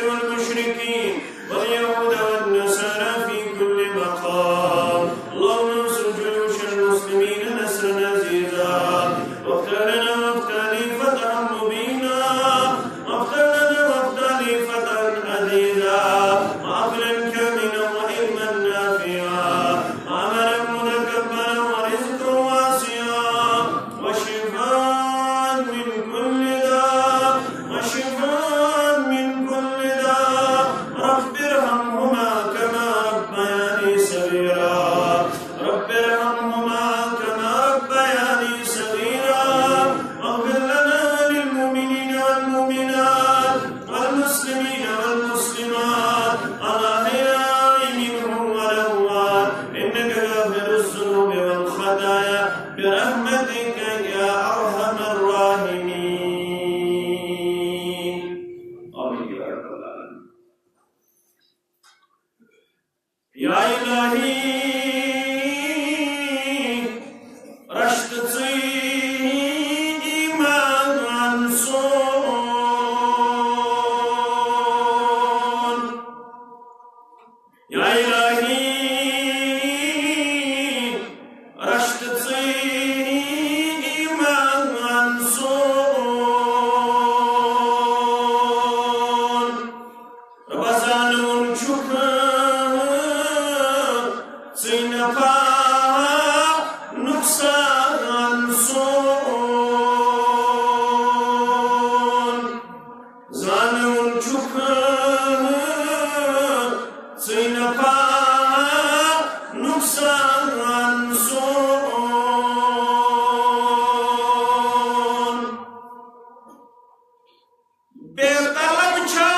والمشركين واليهود والنصارى في كل یا الہی رشت ژٕے ایمان سون یا الہی رشت ژٕے ایمان سون رۄبا زانُن چھُکھ ژٕے نفع نقصان سون زانُن چھُکھ ژٕے نفع نقصان سون بے طلب چھا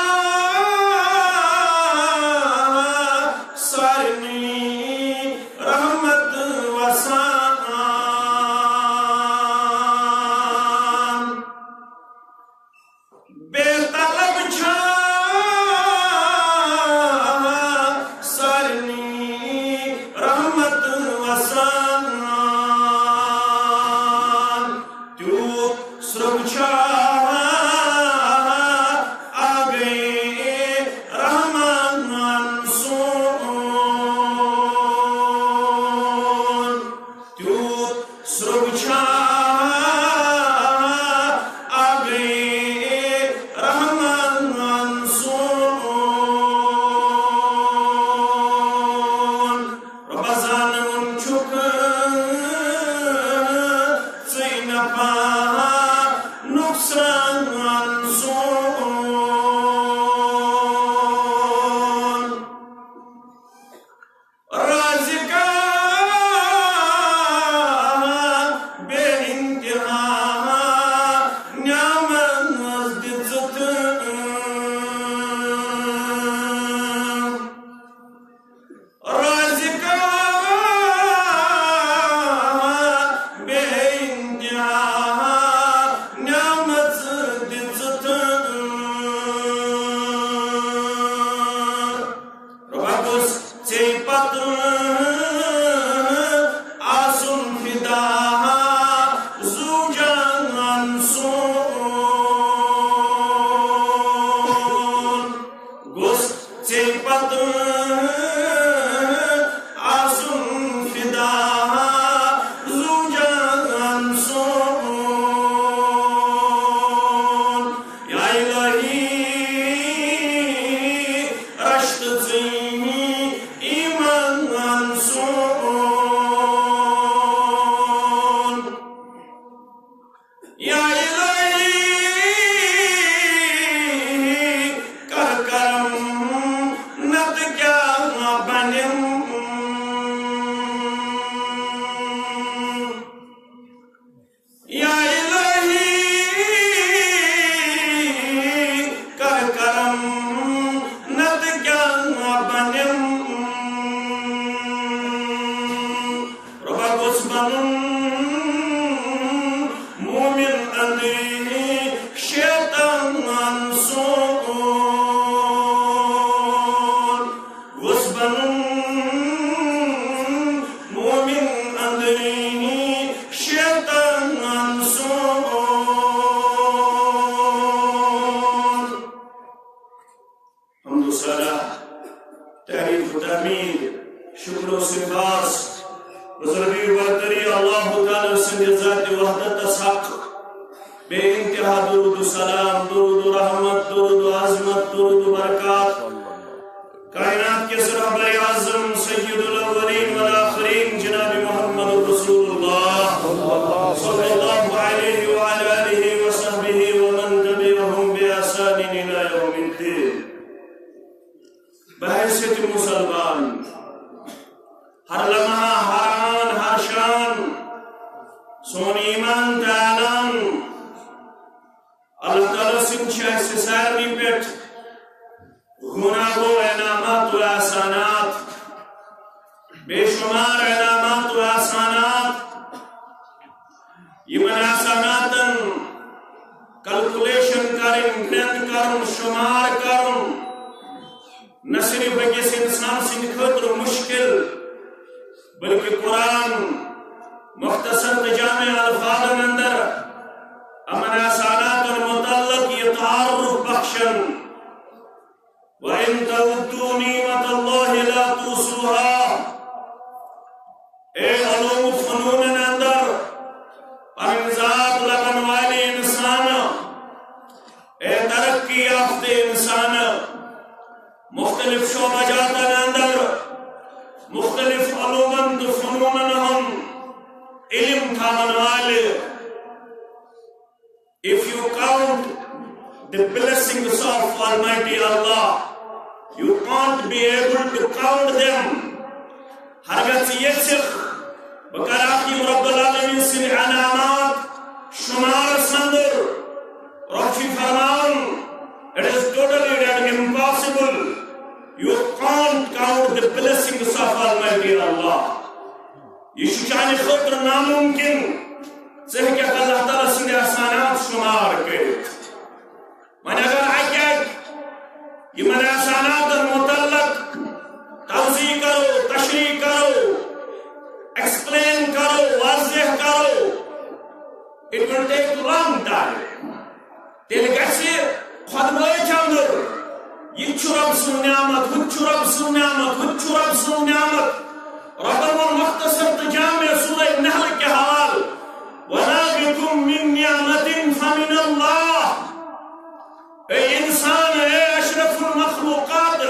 سارنی رحمت وسان بے طلب چھا سارنی رحمت وسان تیوت سرٛوگ چھا تعریف و تحمید شکر و صفات بزرگی و برتری اللہ تعالی سند ذات وحدت حق بے انتہا درود و سلام درود و رحمت درود و عظمت درود و برکات کائنات کے رہبر اعظم سید الاولین والآخرین جناب محمد رسول اللہ صلی اللہ علیہ وعلى آلہ وصحبہ ومن تبعهم بإحسان إلى يوم الدین بحیثیت مسلمان ہر لمحہ ہر آن ہر شان سون ایمان تعالان اللہ تعالیٰ سن سے سارنی پیٹ گناہ و انعامات و احسانات بے شمار انعامات و احسانات یمن احساناتن کلکولیشن کرن گنن کرن شمار کرن نہ صرف أکس انسان سند خاطر بلکہ قرآن مختصر جامع الفاظ اندر امن احسانات المتعلق یہ تعارف بخشن وَإِن تَعُدُّوا نِعْمَةَ اللَّهِ لَا تُحْصُوهَا اے علوم و فنون اندر پر ذات لگن والے انسان اے ترقی یافتہ انسان مختلف شعبہ جات اندر مختلف علومند فنون ہم علم تھامن والے if you count the blessings of Almighty Allah you can't be able to count them ہرگز یہ سکھ بکراتی رب العالمین سے علامات شمار سندر رفی فرمان it is totally impossible you can't count the blessings of Almighty Allah یہ شجاعت خطر ناممکن سے کہ اللہ تعالیٰ سے احسانات شمار کے من اگر آئیت یہ من احسانات متعلق توضیح کرو تشریح کرو ایکسپلین کرو واضح کرو it will take a long time تیل گیسے خدمہ چاندر یہ چرب سن نعمت ہت چرب سن نعمت ہت چرب سن نعمت رب المختصر تجامع سورہ نحل کے حوال وَلَا بِكُم مِّن نِعْمَةٍ فَمِنَ اللَّهِ اے انسان اے اشرف المخلوقات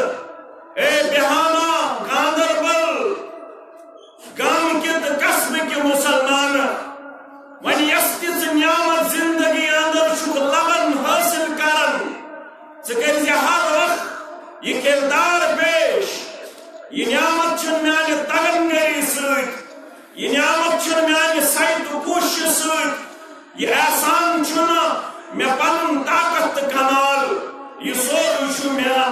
اے بہاما گاندربل گام کے قصب کے مسلمان ون یستز نعمت زندگی اندر شک لگن حاصل کرن ذکر ہر وقت یہ کردار پیش یہ نعمت چھن میانہ تگنگری سۭتۍ یہ نعمت چھن میانہ سعید و کوشش سۭتۍ یہ احسان چھن میں پنن طاقت کمال یہ سورُے چھُ مےٚ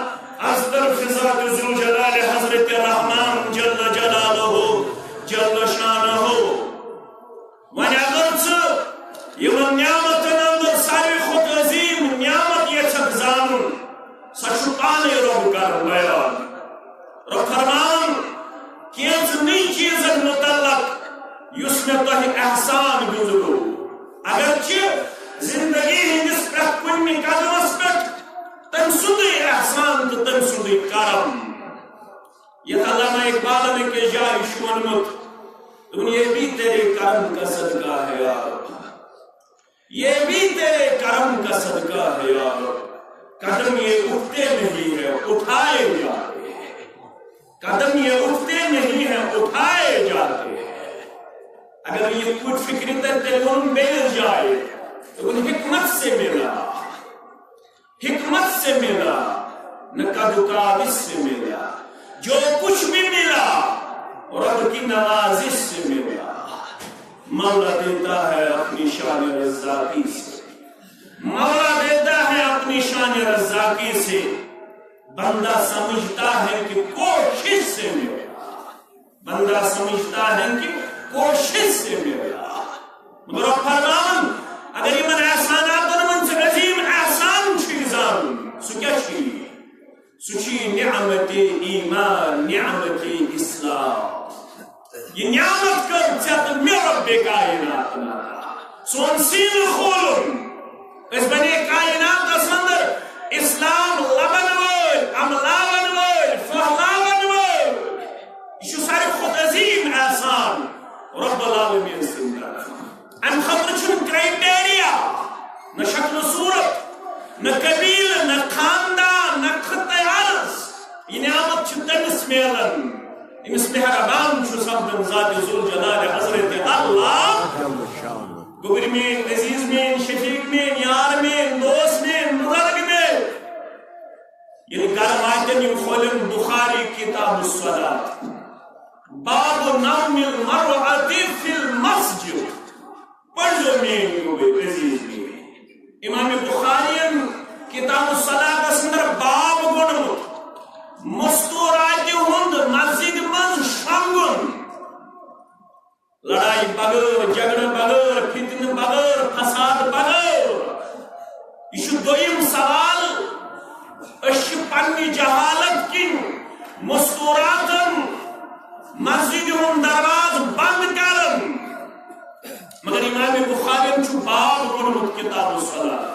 از طرف ذات ذوالجلال حضرت رحمان جل جلالہ جل شانہ وۄنۍ اگر ژٕ یمن نعمتن اندر ساروی کھۄتہٕ عظیٖم نعمت یژھکھ زانُن سۄ چھُ پانے رۄب کران بیان رب فرمان کینٛژ نٔے چیٖزن متعلق یُس مےٚ تۄہہِ احسان گُزرو اگرچہِ زندگی ہندس پرٛٮ۪تھ کُنہِ قدمس پٮ۪ٹھ تٔمۍ سُنٛدُے احسان تہٕ تٔمۍ سُنٛدُے کرم یتھ علامہ اقبال نے کہ جائے چھُ ووٚنمُت دوٚپُن یہ بھی تیرے کرم کا صدقہ ہے یا رب یہ بھی تیرے کرم کا صدقہ ہے یا رب قدم یہ اٹھتے نہیں ہے اٹھائے جاتے ہیں قدم یہ اٹھتے نہیں ہیں اٹھائے جاتے ہیں اگر یہ کچھ فکری تلون بیل جائے تو ان حکمت سے ملا حکمت سے ملا نہ کدوکاوش سے ملا جو کچھ بھی ملا رب کی نوازش سے ملا مولا دیتا ہے اپنی شان رزاقی سے مولا دیتا ہے اپنی شان رزاقی سے بندہ سمجھتا ہے کہ کوشش سے ملا بندہ سمجھتا ہے کہ کوشش سے ملا مگر فرمان اگر یہ من احسانات من سے عظیم احسان چیزان سو کیا سچی نعمت ایمان نعمت اسلام یہ نعمت کر چاہتا میرا رب کائنات سون سین کھولن اس بنے کائنات اندر اسلام لبن وول عملاون وول فہلاون وول یہ سارے خود عظیم احسان رب العالمین سے ام خطر چھن کرائٹیریا نہ شکل و صورت نہ قبیل نہ خاندان نہ خطہ عرض یہ نعمت چھ تمس میلن امس مہربان چھو سمجھن ذات ذوالجلال حضرت اللہ گوبر میں عزیز میں شفیق میں یار میں دوست میں بزرگ میں یہ گھر واجن یہ کھولن بخاری کتاب الصلاۃ باب نوم المرأة فی المسجد پڑھو میں عزیز میں امام بخاری کتاب الصلاۃ اندر باب گونمت مستورات ہند مسجد من شنگن لڑائی بغیر جھگڑ بغیر فتن بغیر فساد بغیر یہ دویم سوال اس پنی جہالت کن مستوراتن مسجد ہم دروازہ بند کرن مگر امام بخاری چھو باب ونمت کتاب الصلاة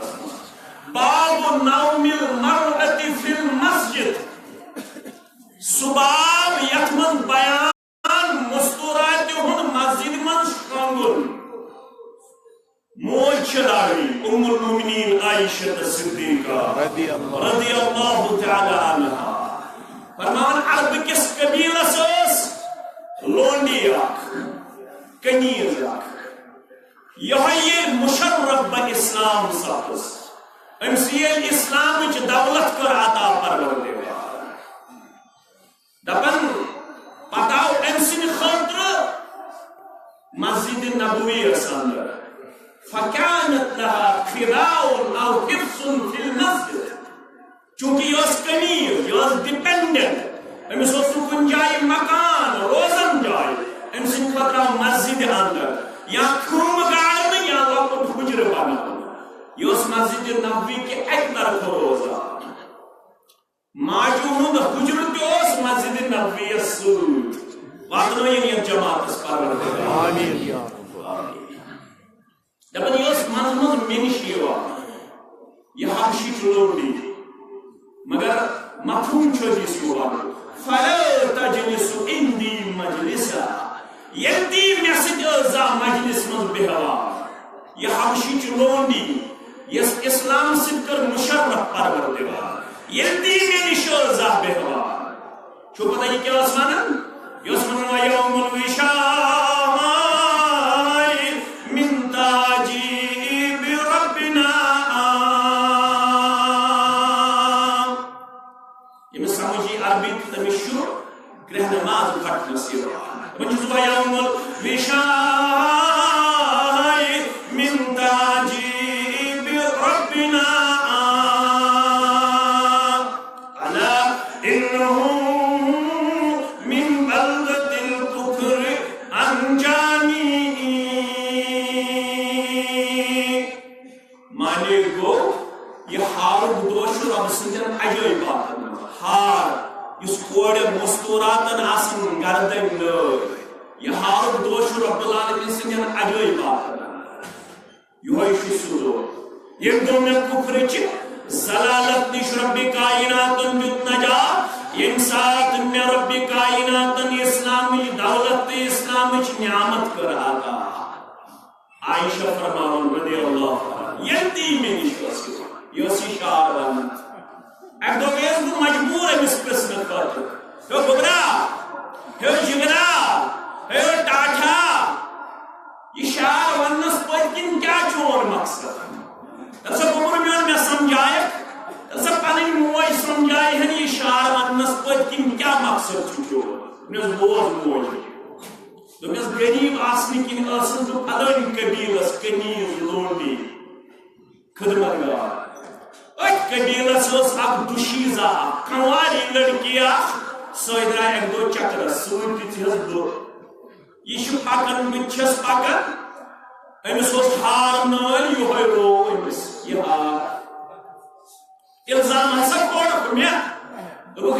باب نوم المرأة فی المسجد سباب یتمن بیان مستورات ہن مسجد من شکنگن موج چلاوی ام المؤمنین عائشہ صدیقہ رضی اللہ تعالی عنہ فرمان عرب کس قبیلہ سوس لونڈی اک کنیز اک یہ مشرف با اسلام سپس امسیل اسلام چ دولت کر عطا پروردگار دپن پتاو امسن خاطر مسجد نبوی اندر فکانت لها خراء او حفظ فی المسجد چونکہ یہ کنیز یہ ڈپینڈنٹ امس کن جائے مکان روزن جائے امسن خاطر مسجد اندر یا کھوم گارن یا لوکٹ حجر بنا یہ مسجد نبوی کے ایک طرف روزہ ماجو ہند حجر تیوس مسجد نبوی سود واتنو یہ جماعت اس پر آمین یا رب دبن یہ منظمت منشیوا یہ حبشی چلوڑی مگر مفہوم چھوٹی سوا فلا تجلس اندی مجلسا یلتی میسج ازا مجلس من بہوا یہ حبشی چلوڑی یہ اسلام سب کر مشرف پروردگار یلتی میش ازا بہوا چھو پتہ یہ کیا اسمانا یہ اسمانا یوم الوشاء يوم الوشاء من تاجيب ربنا ألا إنه من بلدة الكفر أنجاني مانے گو یہ ہار دوش رب سندن عجیب بات ہار اس کوڑ مستوراتن آسن گردن لوگ یہ ہار دوش رب العالمین سندن عجیب بات یہ شسو یہ دو میں کفر چ زلالت نش رب کائنات بیت نجا یم سات میں رب کائنات اسلامی دولت اسلام چ نعمت کر آتا عائشہ فرمان رضی اللہ یلتی میں نشوس یہ سی شعر ایک دو بیس کو مجبور ہے اس قسم خاطر تو بگرا ہے جگرا ہے ٹاٹھا یہ شعر ونس پر کن کیا چون مقصد تب سے بمر میں سمجھائے تب سے پانی موئی سمجھائے ہیں یہ شعر ونس پر کن کیا مقصد چھو نس بوز موئی تو نس غریب آسنی کن آسن تو پلن قبیلس کنیز لونڈی خدمت گار ایک قبیلہ سوس اک دوشیزہ کنواری لڑکیا سوئی درائے ایک دو چکر سوئی تیز دو یہ شو پاکن بچھس پاکن امس اوس ہار نال یہ رو امس یہ ہار الزام ہسا کوڑ میں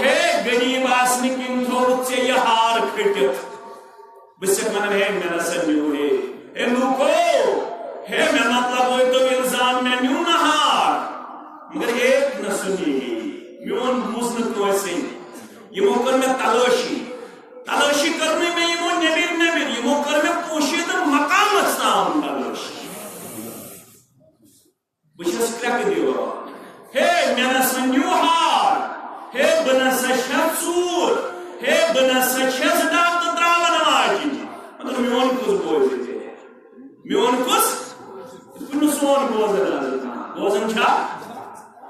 ہے غریب آسنی کن تھوڑ سے یہ ہار کھٹت بس من ہے میرا سنیو ہے لوکو ہے میں مطلب ہوئی تو الزام میں نیو نہ ہار مگر ایک نہ سنی میون بوزن تو ایسے یہ موقع میں تلاشی کرنے میں یہ نبیر یہ موقع میں پوشید مقام استعام تلاشی بچھس کرک دیو ہے میں سنیو ہار ہے بنا سشت سور ہے بنا سشت داکت دراون آجی مگر میون کس بوزی میون کس کنو سون بوزن چھا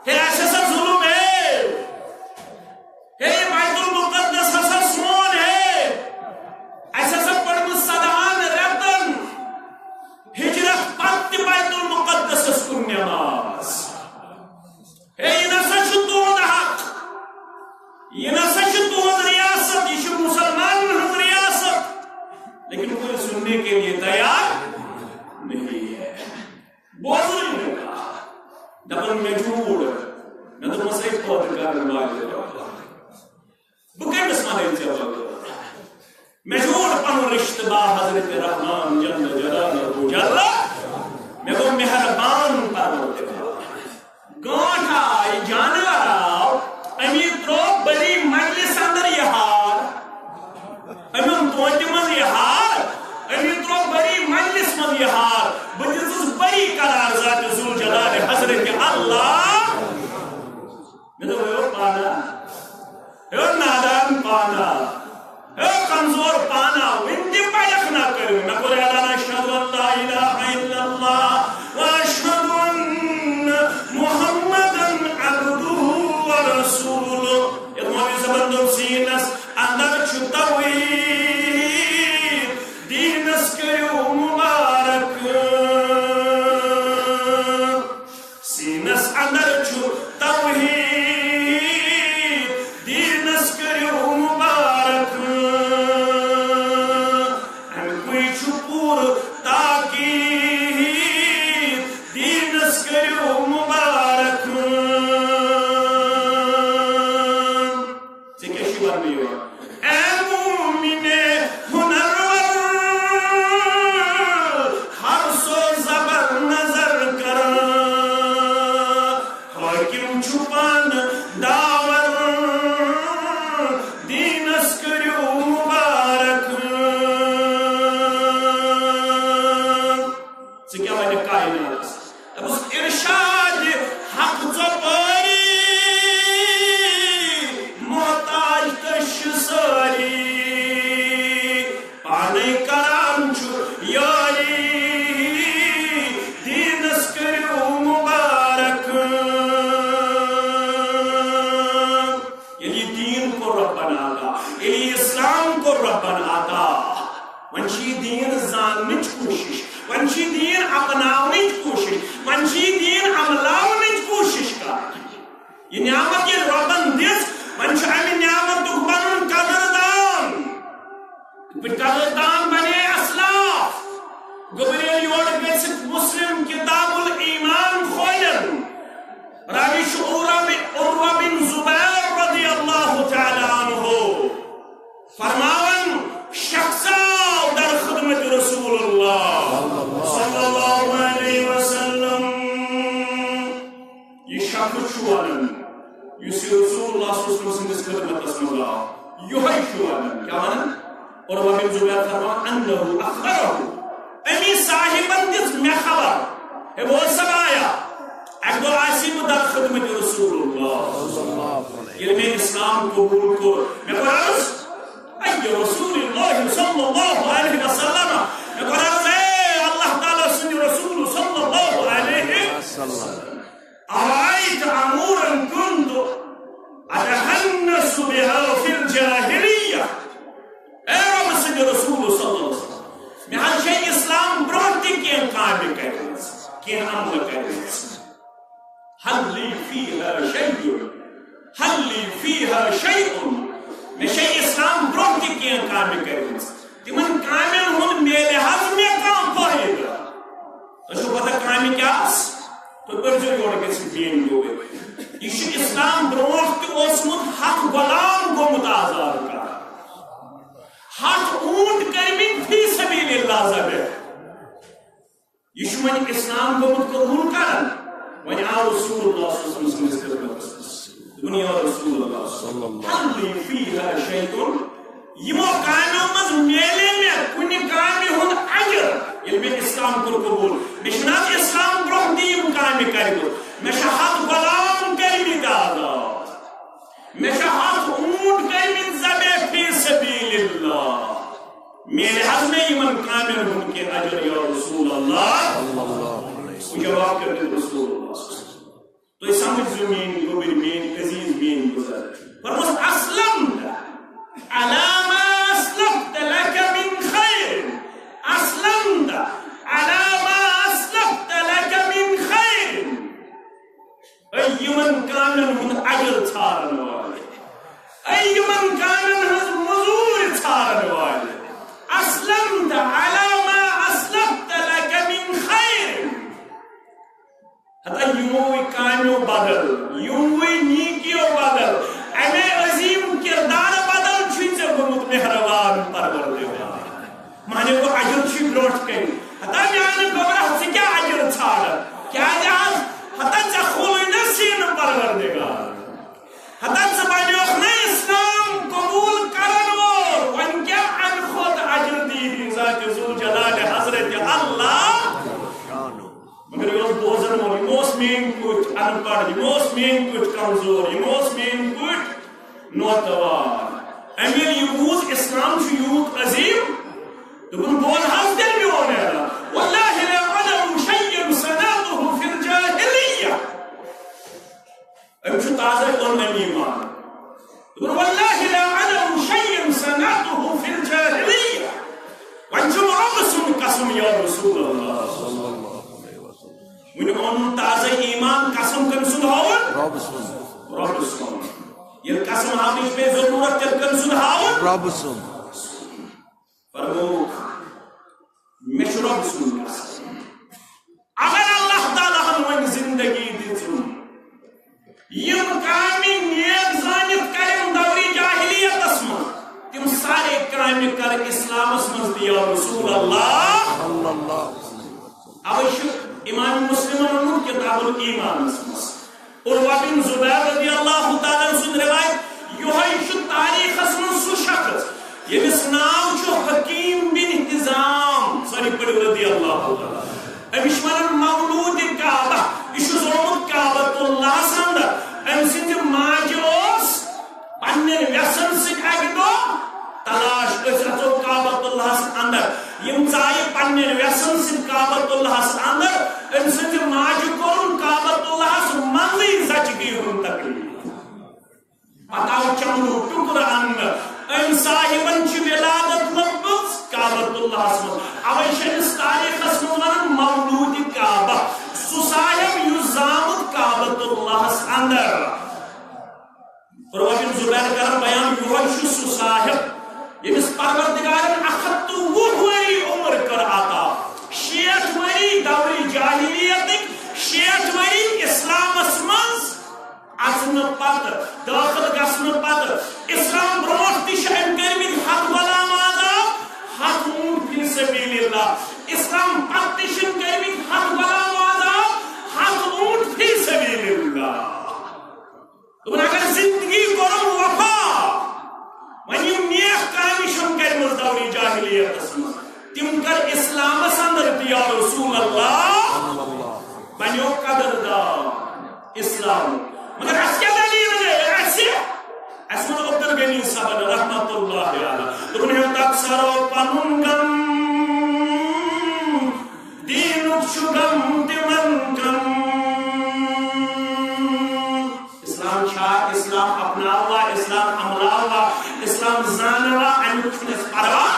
ہے ایسا سا ظلم ہے بیت المقدس ایسا سون ہے ایسا سا پڑھن صدان رفتن ہجرت پت بیت المقدس اس کن نماز یہ نسا چھتون حق یہ نسا چھتون ریاست یہ مسلمان ہم ریاست لیکن کوئی سننے کے لیے تیار نہیں ہے بوزن نے کہا دبن میں پن رشتہ با حضرت رحمان جل جلالہ جل میں گو مہربان پروردگار گانٹھ آئی جانور آو امی ترو بڑی مجلس اندر یہ ہار امی توجہ من یہ ہار امی ترو بڑی مجلس من یہ ہار بجس بڑی قرار ذات ذو جلال حضرت اللہ میں تو وہ پانا وہ نادان پانا وہ کمزور پانا وندی پایک نہ کرو میں کو اعلان اشہد ان لا الہ الا اللہ واشہد ان محمدا عبدہ ورسولہ یہ مولی زبندر سینس اندر چھ توحید دینس کرو مبارک سینس اندر چھ توحید دینس کرو مبارک ان کوئی چھپور تاکید دینس کرو مبارک سکے شیور نہیں ہوا اے مومن ہنرور ہر سو زبر نظر کر حاکم چھپان داور دینس کرو مبارک سکیا وجہ کائنات اب اس ارشاد حق زباری محتاج تش ساری پانے کرام چھو یاری دینس کرو مبارک یعنی دین کو رب بناتا یعنی اسلام کو رب بناتا ونشی دین زاننچ کوشش ونشی دین اپناونچ کوشش ونشی دین عملاونچ کوشش کر یہ نعمت یہ ربن دس ونش امی نعمت دکھ بنن قدردان قدردان بنے اسلاف گبریل یوڑ گیسک مسلم کتاب الایمان کھولن راوی عروہ بن زبیر رضی اللہ تعالی عنہ فرماون شخصا در خدمت رسول اللہ صلی اللہ علیہ وسلم یہ شخص شوانن یسی رسول اللہ صلی اللہ علیہ وسلم خدمت رسول اللہ یوہی شوانن کیا مانا عروہ بن زبیر فرماون انہو اخبرہو امی صاحبن دس میں خبر ہے وہ سب آیا ایک دو آسیم در خدمت رسول اللہ علم اسلام قبول کو میں قرآن ای رسول اللہ صلی اللہ علیہ وسلم میں قرآن اے اللہ تعالیٰ سنی رسول صلی اللہ علیہ وسلم آئیت امورا کند اتحنس بها فی الجاہلیہ اے رب سنی رسول صلی اللہ علیہ وسلم میں ہر شئی اسلام برونتی کین کامی کریں کین عمل کریں هل لي فيها شيء میں شيء اسلام برونتی کین کامی کریں تمن کامین ہون میلے حض میں کام فائدہ تو شو پتہ کامی کیا تو برجو جوڑ کے دین گوئے یہ اسلام برونتی اسمت حق غلام کو متازار کا حق اونٹ کرمین فی سبیل اللہ زبے یہ من اسلام کو قبول کرن وجہ رسول اللہ صلی اللہ علیہ وسلم دنیا رسول اللہ صلی اللہ علیہ وسلم فیہا شیطن یمو کامیوں مز میلے میں کنی کامی ہون اجر علم اسلام کو قبول مشنات اسلام برہ دیم کامی کر دو مشہد غلام کرمی دادا مشہد اونٹ کرمی زبے فی سبیل اللہ میرے حض میں ایمن کامل ہوں کہ اجر یا رسول اللہ وہ جواب کرتے رسول اللہ تو یہ سمجھ زمین گوبر مین عزیز مین گزر فرموس اسلمت علامہ اسلفت لك من خیر اسلمت علامہ اسلفت لك من خیر ایمن کامل ہوں اجر چھارن والے ایمن کامل ہوں مزور چھارن والے اسلمت على ما اسلفت لك من خير حتى يموي كانوا بدل يموي نيكيو بدل انا عظيم کردار بدل چھے گمت مہربان پروردگار مانے وہ عجر چھ بروٹ کن ہتا میان گمراہ ث کیا عجر ژھار کیا جہاز ہتا ژ کھول نسین پروردگار ہتا ژ بنیوک نا اسلام قبول کرن وول ون کیا ان خود عجر دی ذات ذو جلال حضرت اللہ مگر یہ بوزن وول یہ مین پٹ ان پڑھ یہ مین پٹ کمزور یہ مین پٹ نوتوار امیر یہ اسلام یوت عظیم دبن بول حظ دل میون والله لا علم شيء سناته في الجاهليه امشو تازه قول ایمان دبن والله لا علم شيء سناته في الجاهليه وانتم عبسون قسم يا رسول الله صلى الله عليه وسلم من اون تازه ایمان قسم کم سن ہاون رب سن یہ قسم ہمیش بے ضرورت تل کم سن ہاون رب سن فرمو مشرب سن اگر اللہ تعالیٰ ہم زندگی دن یم کامی نیک زانت کرم دوری جاہلیت اسم تم سارے کامی کر اسلام اسم دیا رسول اللہ اوش امام مسلم انہوں کتاب الایمان اسم عروہ بن زبیر رضی اللہ تعالیٰ سن روایت یہ تاریخ اسم سو شخص یمس ناو چھو حکیم بن حزام ساری پڑھ رضی اللہ تعالی امش ون مولود کعبہ یہ زومت کعبۃ اللہ سندر ام سند ماج پنن ویسن سک اکہ دو تلاش رچو کعبۃ اللہ اندر یم ژایہ پنن ویسن سک کعبۃ اللہ اندر ام سند ماج کورن کعبۃ اللہ منزی زچگی ہن تکلیف پتاو چمنو ٹکر ان ام صاحبن چھ ولادت لبس کعبۃ اللہ اسم اویشن تاریخ اسم مولود کعبہ سو صاحب یزامت کعبۃ اللہ اندر عروہ بن زبیر کر بیان یہ سو صاحب یمس پروردگارن 120 وری عمر کر عطا 60 وری دور جاہلیت 60 وری اسلام اسمز اژن پتہ داخل گژھن پتہ اسلام برونٛٹھ تہِ چھِ أمۍ کٔرمٕتۍ 100 غلام آزاد 100 اونٹ فی سبیل اللہ اسلام پتہٕ تہِ چھِ کٔرمٕتۍ 100 غلام آزاد 100 اونٹ فی سبیل اللہ دوٚپُن اگر زندگی کوٚرُم وفا وۄنۍ یِم نیک کامہِ چھَم کَرِمٕژ دورِ جاہلیتس منٛز تِم کر اسلامس اندر تہِ یا رسول اللہ بنیو قدردان اسلام مگر اس کیا دلیل ہے ایسے عبدال غنی صاحب رحمت اللہ علیہ دبن ہے تکسرو پنن غم دینک چھُ غم تمن غم اسلام چھا اسلام اپناوا اسلام عملاوا اسلام زانوا امیُک چھُنہٕ اَسہِ پرواہ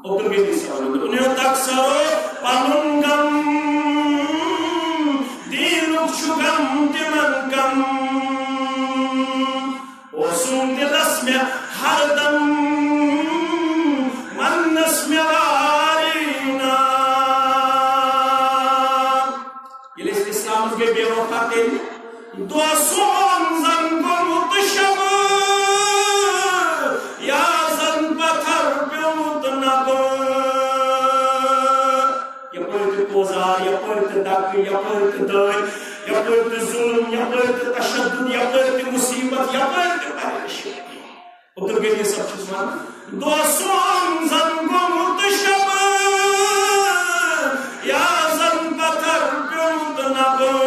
عبدال غنی صاحب دبن ہے تکسرو پنن غم دینک چھُ غم تمن غم اوسُم دلس میں ہر دم منس میں وارینا ییٚلہِ أسۍ اسلامس گٔے بے وفا تیٚلہِ دۄہ سون زن گوٚمُت شب یا زن پتھر پیوٚمُت نبہٕ یپٲرۍ تہِ پوزار یپٲرۍ تہِ دکہٕ یپٲرۍ تہِ دٲدۍ یپٲرۍ تہِ ظلم یپٲرۍ تہِ تشدد یپٲرۍ تہِ مصیبت یپٲرۍ تہِ پریشانی عبدال غنی صاحب چھُس ونان دۄہ سون زن گوٚمُت شب یا زن پتھر پیوٚمُت نبہٕ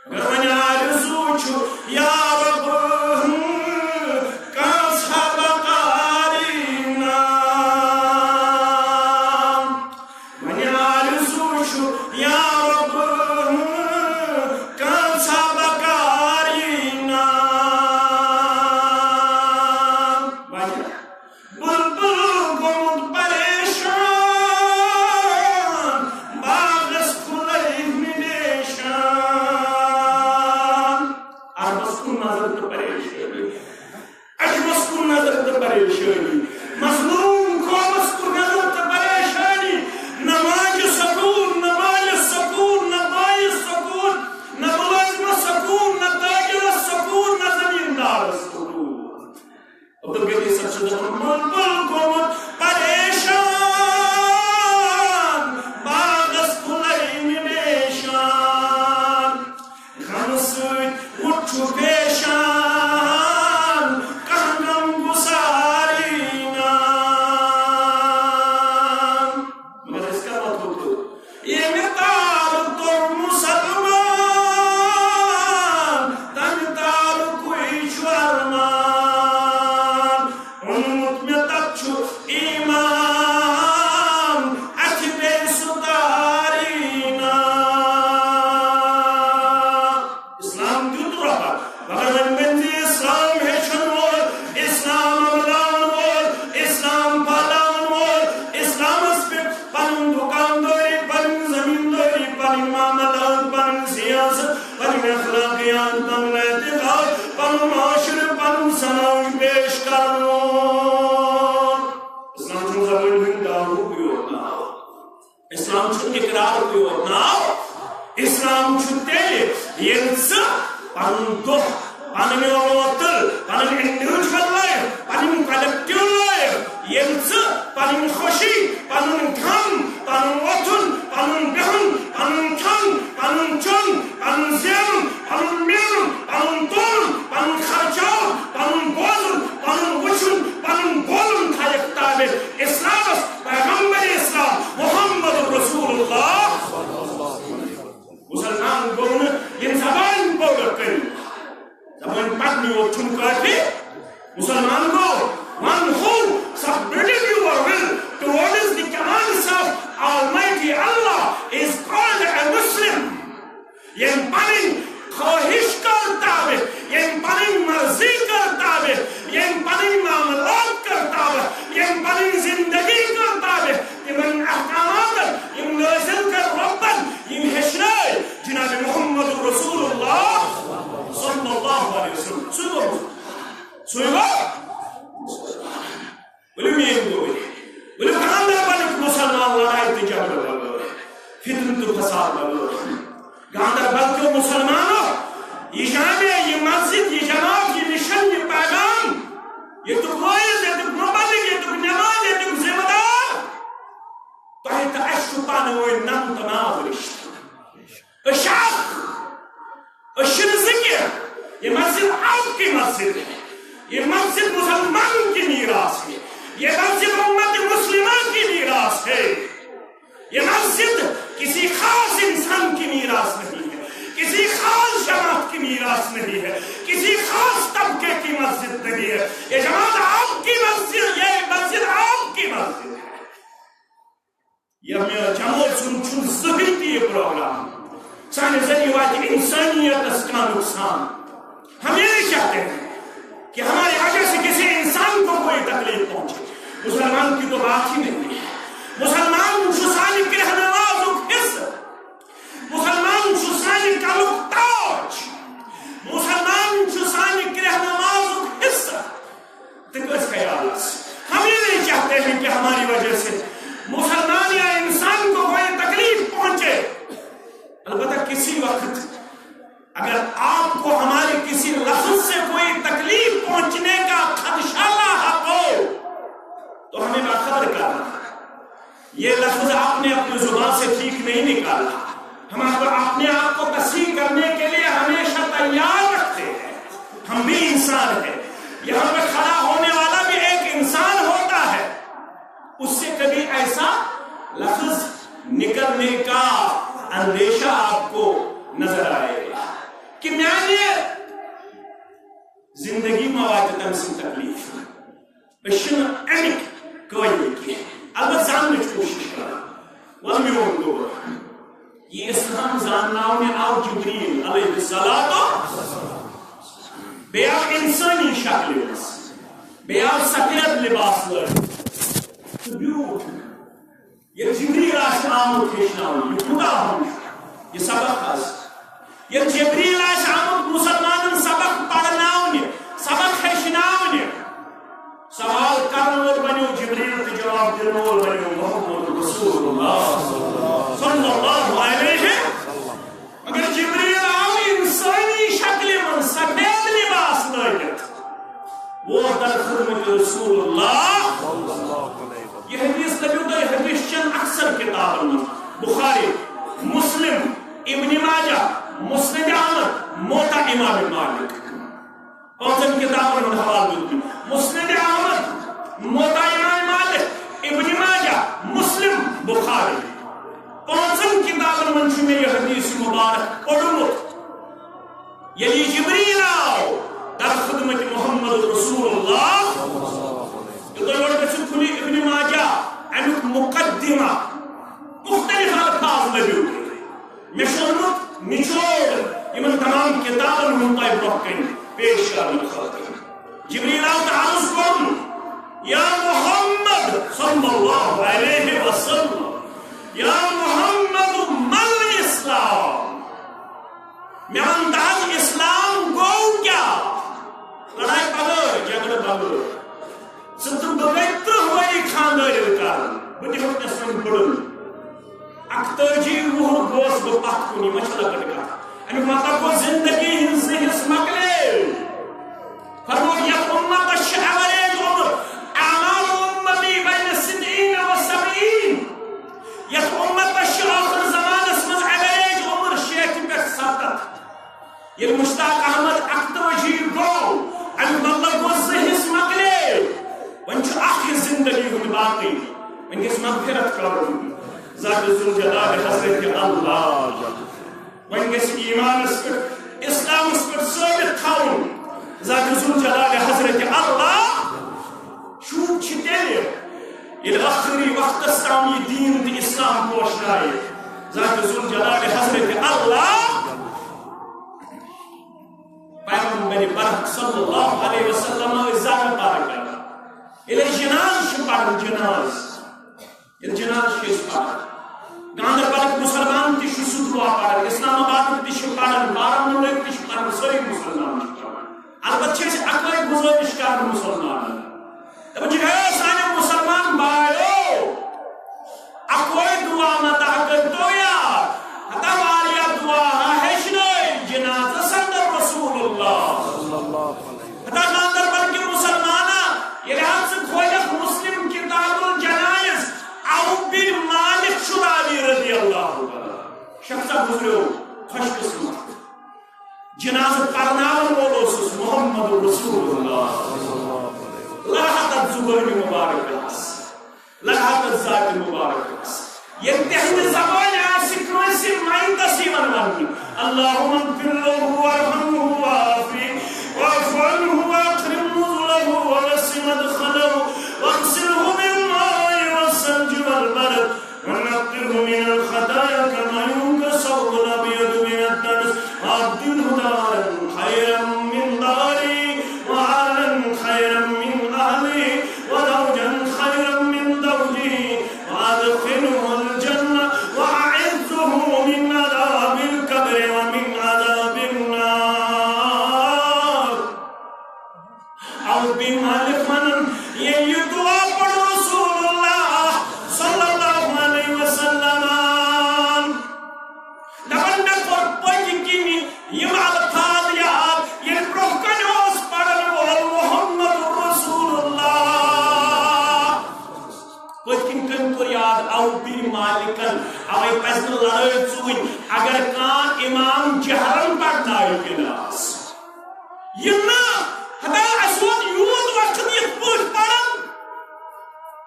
اگر وۄنۍ آرزوٗ چھُ یا رب کانٛہہ ژھا بقارینا وۄنۍ آرزوٗ چھُ یا بلبل گومت پریشان باغس کھلے نشان غم سۭتۍ وُچھُ پیشان کانٛہہ غم گُساری نام مگر أسۍ کَرو تھوٚد ییٚمہِ تالہٕ توٚر مُسلمان تَمہِ تالُکُے چھُ ارمان اوٚنمُت مےٚ تَتھ چھُ ایٖمان اَتھِ بیٚیہِ سُہ تاری نام اسلام دیُت رۄبن مگر وۄنۍ ؤنۍ زِ اسلام ہیٚچھن وول اسلام عملاون وول اسلام پھہلاون وول اسلامس پٮ۪ٹھ پنُن دُکاندٲری پنٕنۍ زٔمیٖندٲری پنٕنۍ معاملات پنٕنۍ سیاست پنٕنۍ اخلاقیات پنُن اعتقاد پنُن معاشرٕ پنُن سماج پیش کرُن اسلام چھُنہٕ زبٲنۍ ہُنٛد دعوُک یوت ناو اسلام چھُنہٕ اقرارُک یوت ناو اسلام چھُ تیٚلہِ ییٚلہِ ژٕ پنُن دۄہ پنٕنۍ ووتل پنٕنۍ انڈیوجول لایف پنٕنۍ کلیکٹیو لایف ییٚلہِ ژٕ پنٕنۍ خوشی پنُن غم پنُن وۄتھُن پنُن بِہُن پنُن کھیوٚن پنُن چیوٚن پنُن زینُن پنُن میلُن پنُن تُلُن پنُن خرچاوُن پنُن بوزُن پنُن وٕچھُن پنُن بولُن تھایکھ تابع اسلامس پیغمبر اسلام محمد رسول اللہ مسلمان گوٚو نہٕ یِم زبانہِ پوڈر کٔرِو زبانہِ پرنہِ یوت چھُنہٕ کٲفی مسلمان گوٚو one who submitted your will towards the commands of Almighty Allah is called a Muslim. Yen panin khohish karta hai, yen panin marzi karta hai, yen panin maamulat karta hai, yen panin zindagi karta hai, yen ahkamat, yen nazil kar Rabban, yen heshnai, Janab Muhammad Rasulullah sallallahu alaihi wasallam. Suygo? ولو خاندار bunk مسلمان لڑائی تجارت لگو فتن تو فساد لگو خاندار bunk مسلمانوں یہ جامع یہ مسجد یہ جماعت یہ مشن یہ پیغام یہ تو وائز یہ تو مبلغ یہ تو نماز یہ تو ذمہ دار تو ہے تو اشتبان ہوئے نم تمام رشت اشاق اشن ذکر یہ مسجد آپ کی مسجد ہے یہ مسجد مسلمان کی میراث ہے یہ مسجد امت مسلمہ کی میراث ہے یہ مسجد کسی خاص انسان کی میراث نہیں ہے کسی خاص جماعت کی میراث نہیں ہے کسی خاص طبقے کی مسجد نہیں ہے یہ جماعت آپ کی مسجد یہ مسجد آپ کی مسجد ہے یہ میرا جماعت سن زہر کی یہ پروگرام سانے ذریعہ واجب انسانیت اس کا نقصان ہم یہ نہیں چاہتے ہیں کہ ہماری وجہ سے کسی انسان کو کوئی تکلیف پہنچے مسلمان کی تو بات ہی نہیں ہے مسلمان سانی کے نوازک حصہ مسلمان سانی کلک تاج مسلمان سانی کے نوازک حصہ تکس خیال ہم یہ نہیں چاہتے ہیں کہ ہماری وجہ سے مسلمان یا انسان کو کوئی تکلیف پہنچے البتہ کسی وقت اگر آپ کو ہمارے کسی لفظ سے کوئی تکلیف پہنچنے کا خدشہ لاحق ہو تو ہمیں باخبر کرنا یہ لفظ آپ نے اپنی زبان سے ٹھیک نہیں نکالا ہم اپنے آپ کو تصحیح کرنے کے لیے ہمیشہ تیار رکھتے ہیں ہم بھی انسان ہیں یہاں پہ کھڑا ہونے والا بھی ایک انسان ہوتا ہے اس سے کبھی ایسا لفظ نکلنے کا اندیشہ آپ کو نظر آئے گا کہ میانے زندگی مواجہ تمسن تکلیف بشن امک کوئی کی البت زاننے کوشش کرا والمیون دور یہ اسلام زانناو میں آو جبریل علیہ السلام بے آپ انسانی شکل بس بے آپ سفید لباس لڑ یہ جبریل آسمان کھیشناو یہ خدا ہوں یہ سبق خاص یہ جبریل آمد مسلمان سبق پڑھناؤنی سبق ہیچناؤنی سوال کرن وول بنیو جبریل تو جواب دن وول بنیو محمد رسول اللہ صلی اللہ علیہ مگر جبریل آو انسانی شکل من سفید لباس لائت وہ در خدمت رسول اللہ یہ حدیث لگو تو حدیث چند اکثر کتابوں میں بخاری مسلم ابن ماجہ مسند احمد موطا امام مالک پانچن کتابوں میں حوالہ دیتی مسند احمد موطا امام مالک ابن ماجہ مسلم بخاری پانچن کتابوں میں میں یہ حدیث مبارک پڑھمت یلی جبریل آو در خدمت محمد رسول اللہ جو تو لوڑ بچن کھلی ابن ماجہ امیک مقدمہ مختلف الفاظ لگو مشرمت نچوڑ یمن تمام کتابوں منطقہ برحکن پیش کرنے خاطر جبریل آو تعالض کرن یا محمد صلی اللہ علیہ وسلم یا محمد مل اسلام میان داد اسلام گو کیا لڑائی بغیر جگڑ بغیر ستر بغیر ہوئی خاندار کارن بڑی ہوتے سن بڑن اکتاجی روح گوس بپاک کنی مچھلا کٹکا انہی مطلب کو زندگی ہنسی ہنس مکلے فرمو یک امت الشعوریج عمر اعمال امتی بین السنین و السبعین یک امت الشعوریج زمان اسمز عوریج عمر شیخ پر ساتت یہ مشتاق احمد اکتاجی رو انہی مطلب کو زہس مکلے ونچ آخر زندگی ہن باقی ونکس مغفرت کرن ذات ذوالجلال حضرت اللہ ونکس ایمان اس پر اسلام اس پر ثابت تھاون ذات ذوالجلال حضرت اللہ شوق چھتیلے یہ آخری وقت اسلامی دین دی اسلام پوشنائے ذات ذوالجلال حضرت اللہ پیغمبر برحق صلی اللہ علیہ وسلم ازالہ پارکا الہ جناز شپاڑن جناز یہ جناز شیز پارک گاندر پارک مسلمان تی شسو دعا پارک اسلام آباد تی شپاڑن بارم ملک تی شپاڑن سوئی مسلمان البتہ سے اکوئی گزارش کار مسلمان تب جگہ سانے مسلمان بائیو اکوئی دعا متا کر تو یار حتا واریا دعا ہیشنوئی جناز سندر رسول اللہ حتا گاندر پارک مسلمانا یہ لحاظ سے کھوئلک مسلم کتاب الجنائز او بن مالک شرالی رضی اللہ شخصہ گزرو خوش قسمت جناز پرناون بولوسس محمد رسول اللہ لحظت زبان مبارک اس لحظت ذات مبارک اس یہ تحت زبان آسک نویسی مائنتسی ونوانی اللہم انفر له وارحمه وعافی وعفعنه واکرم نزله ونسی مدخله واغسله بالماء والثلج والبرد ونقره من الخطايا كما ينقى الثوب الابيض من الدنس وابدله دارا خيرا من داري واهلا خيرا من اهلي وزوجا خيرا من زوجي وادخله الجنه واعذه من عذاب القبر ومن عذاب النار او بمالك من يدعى رسول الله صلى الله عليه وسلم لمن نقر بجكني يمع الفاضيات يلبرهكن أصبر محمد رسول الله بجكن كنتر ياد او بمالكن او يپسن لڑت سوين اگر کان امام جہرن پڑھنا ہے کلاس یمنا ہدا اسود یود وقت یہ پوچھ پڑھن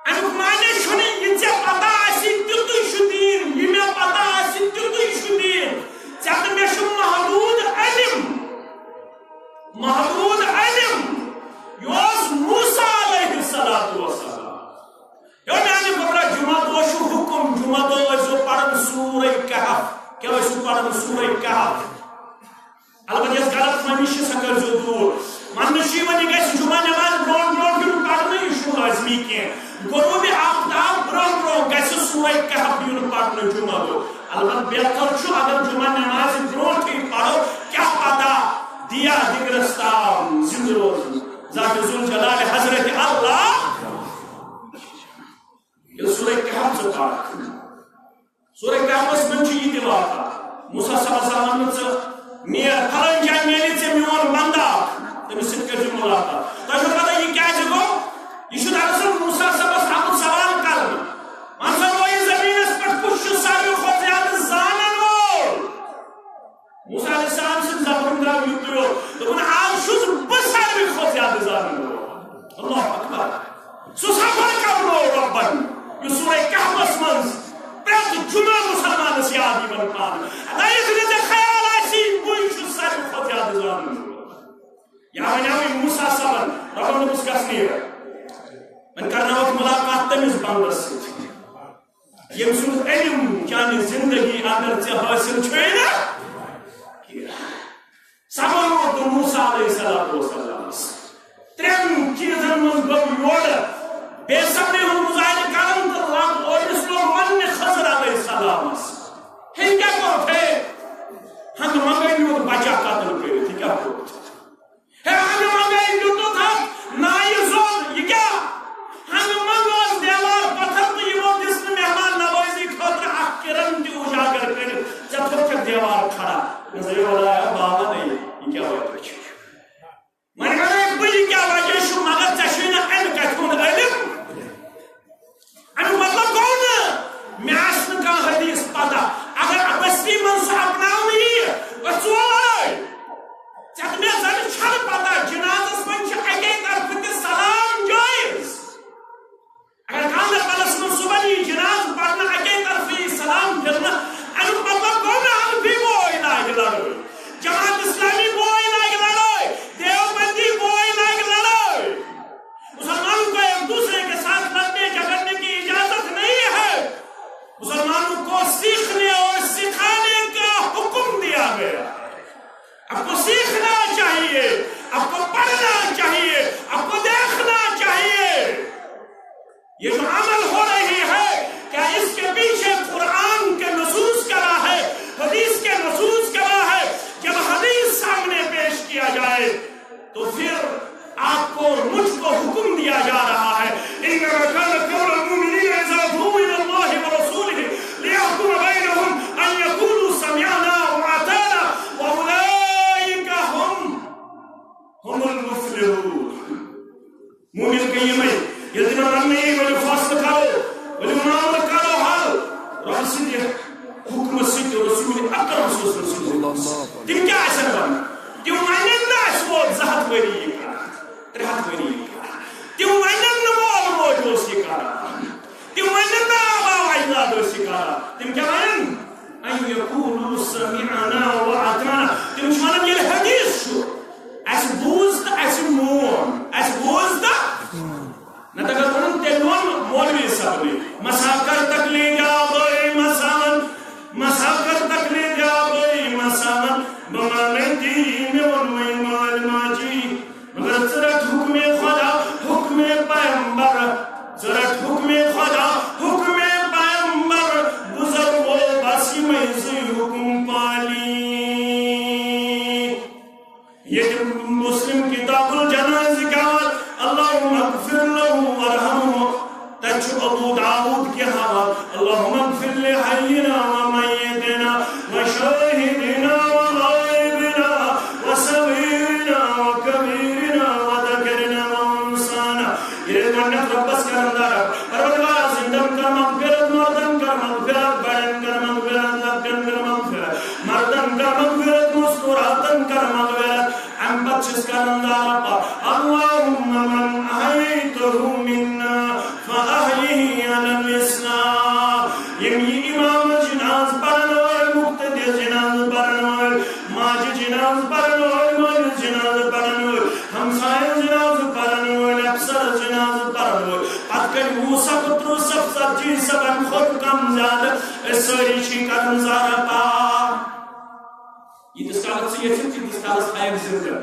امیک معنی چھنی یہ ژے پتہ آسی تیُتُے چھُ دیٖن یہ مےٚ پتہ آسی تیُتُے چھُ دیٖن ژےٚ مےٚ چھُ محدود علم یہ اوس موسیٰ علیہ الصلوۃ والسلام یہ میانہِ خٲطرٕ جمعہ دۄہ چھُ حکم جمعہ دۄہ ٲسِو پرن سورہ کہف کیا ٲسِو پرن سورہ کہف البتہ یس غلط فہمی چھِ سۄ کٔرۍزیو دوٗر وننہٕ چھُ یِوان یہِ گژھِ جمعہ نماز برونٛٹھ برونٛٹھ یُن پرنہٕ یہِ چھُنہٕ لازمی کینٛہہ غروبِ آفتاب برونٛٹھ برونٛٹھ گژھِ سورہ کہف یُن پرنہٕ جمعہ دۄہ البتہ بہتر چھُ اگر جمعہ نماز برونٛٹھٕے پرو کیٛاہ پتہ دیا دگرستان زندہ روزن ذات ذوالجلال حضرت اللہ یہ سورہ کہف سے پاک سورہ کہف اس من چھ یہ واقعہ موسیٰ صلی اللہ علیہ وسلم نیر پھلن جائے میلی سے میون بندہ تمہیں سکر جو ملاقات تو جو پتہ یہ کیا سفر کرو ربن یہ سورہ کہف من پریت جمعہ مسلمان یاد پان اگر خیال آسی بوئی ساری کھت زیادہ زان یا ونیو موسیٰ صبر ربن دس گھنی من کرنا ملاقات تمس بندس یم سن علم چانہ زندگی اگر ژے حاصل چھوئی نا صبر تو موسیٰ علیہ السلام ترین چیزن من گو یور بے صبری ہن مظاہرہ کرن تو رب اور اس کو من خضر علیہ السلام ہن کیا کرتے ہم منگئی وہ بچہ قتل کرے تھی کیا کرتے ہے ہم منگئی جو تو تھا نائی زون یہ کیا ہم منگوز دیوار پتھر تو یہ وہ جس میں مہمان نوازی خاطر اکرم جو اجاگر کرے جب تک دیوار کھڑا نظر یہ بولا ہے بابا نہیں یہ کیا ہوئے تو من کہا ہے بلی کیا وجہ شو مگر چشوین این کتون علم انو مطلب کون میں آسن کا حدیث پتا اگر ابستی من سے اپناؤں ہی وچول آئی چاہت میں زن چھل پتا جنازس من چھ اگے طرف کے سلام جائز اگر کاندر پلس من صبحی جناز پڑھنا اگے طرف سلام پھرنا انو مطلب کون ہم بھی وہ الہی لڑوئی جماعت اسلامی وہ الہی لڑوئی دیوبندی وہ الہی لڑوئی مسلمانوں کو ایک دوسرے کے ساتھ لڑنے جھگڑنے کی اجازت نہیں ہے مسلمانوں کو سیکھنے اور سکھانے کا حکم دیا گیا آپ کو سیکھنا چاہیے آپ کو پڑھنا چاہیے آپ کو دیکھنا چاہیے یہ جو عمل ہو رہی ہے کیا اس کے پیچھے قرآن کے نصوص کرا ہے حدیث کے نصوص کرا ہے جب حدیث سامنے پیش کیا جائے تو پھر آپ کو مجھ کو حکم دیا جا رہا ہے انما كان قول المؤمنين اذا دعوا الى الله ورسوله ليحكم بينهم ان يقولوا سمعنا واطعنا واولئك هم المفلحون مومن کے یہ یدنا رمی ولی فاصل کرو ولی منامت کرو حال رب سید حکم سید رسول اکرم صلی اللہ علیہ وسلم تم کیا ایسا کرنا تم ونن ناس وہ زہت وری ترہت وری تم ونن مول موجوس یہ کرا تم ونن آبا وعیداد اس یہ کرا تم کیا ونن ان یقولوا سمعنا واطعنا تم شمالا یہ حدیث شو اس بوزد اس مون اس بوزد نہ تک ونن تیلون مولوی صاحب مساکر تکلی جا گئی مساکر تکلی جا گئی مسامن بمانے دین ونوی مال ماجی مگر زرت حکم خدا حکم پیمبر زرت حکم خدا حکم پیمبر گزر وہ باسی میزی حکم پالی یہ مسلم کتاب الجناز کال اللہم اغفر له ورحمه تجھ ابو داود کی حوال اللہم اغفر لحینا ومیتنا وشاہدنا وغائبنا وصغیرنا وکبیرنا وذکرنا وانسانا یہ منت ربس کا اندارا پروردگار زندم کر مغفرت مردم کر مغفرت بڑن کر مغفرت لبکن کر مغفرت مردم کر مغفرت مسکراتن کر مغفرت ہم بچس کا اندارا پا اللہم من احیتہ منا فأحیہ علی الاسلام یہ امام جناز پرنوائے مقتدی جناز پرنوائے ماج جناز پرنوائے ماج جناز پرنوائے ہمسائے جناز پرنوائے افسر جناز پرنوائے اتکن موسیٰ کترو سب سب سبن خود کم زیادہ اس سوری شکر زارہ پا یہ دستالت سے یہ چھتی دستالت خائق زندہ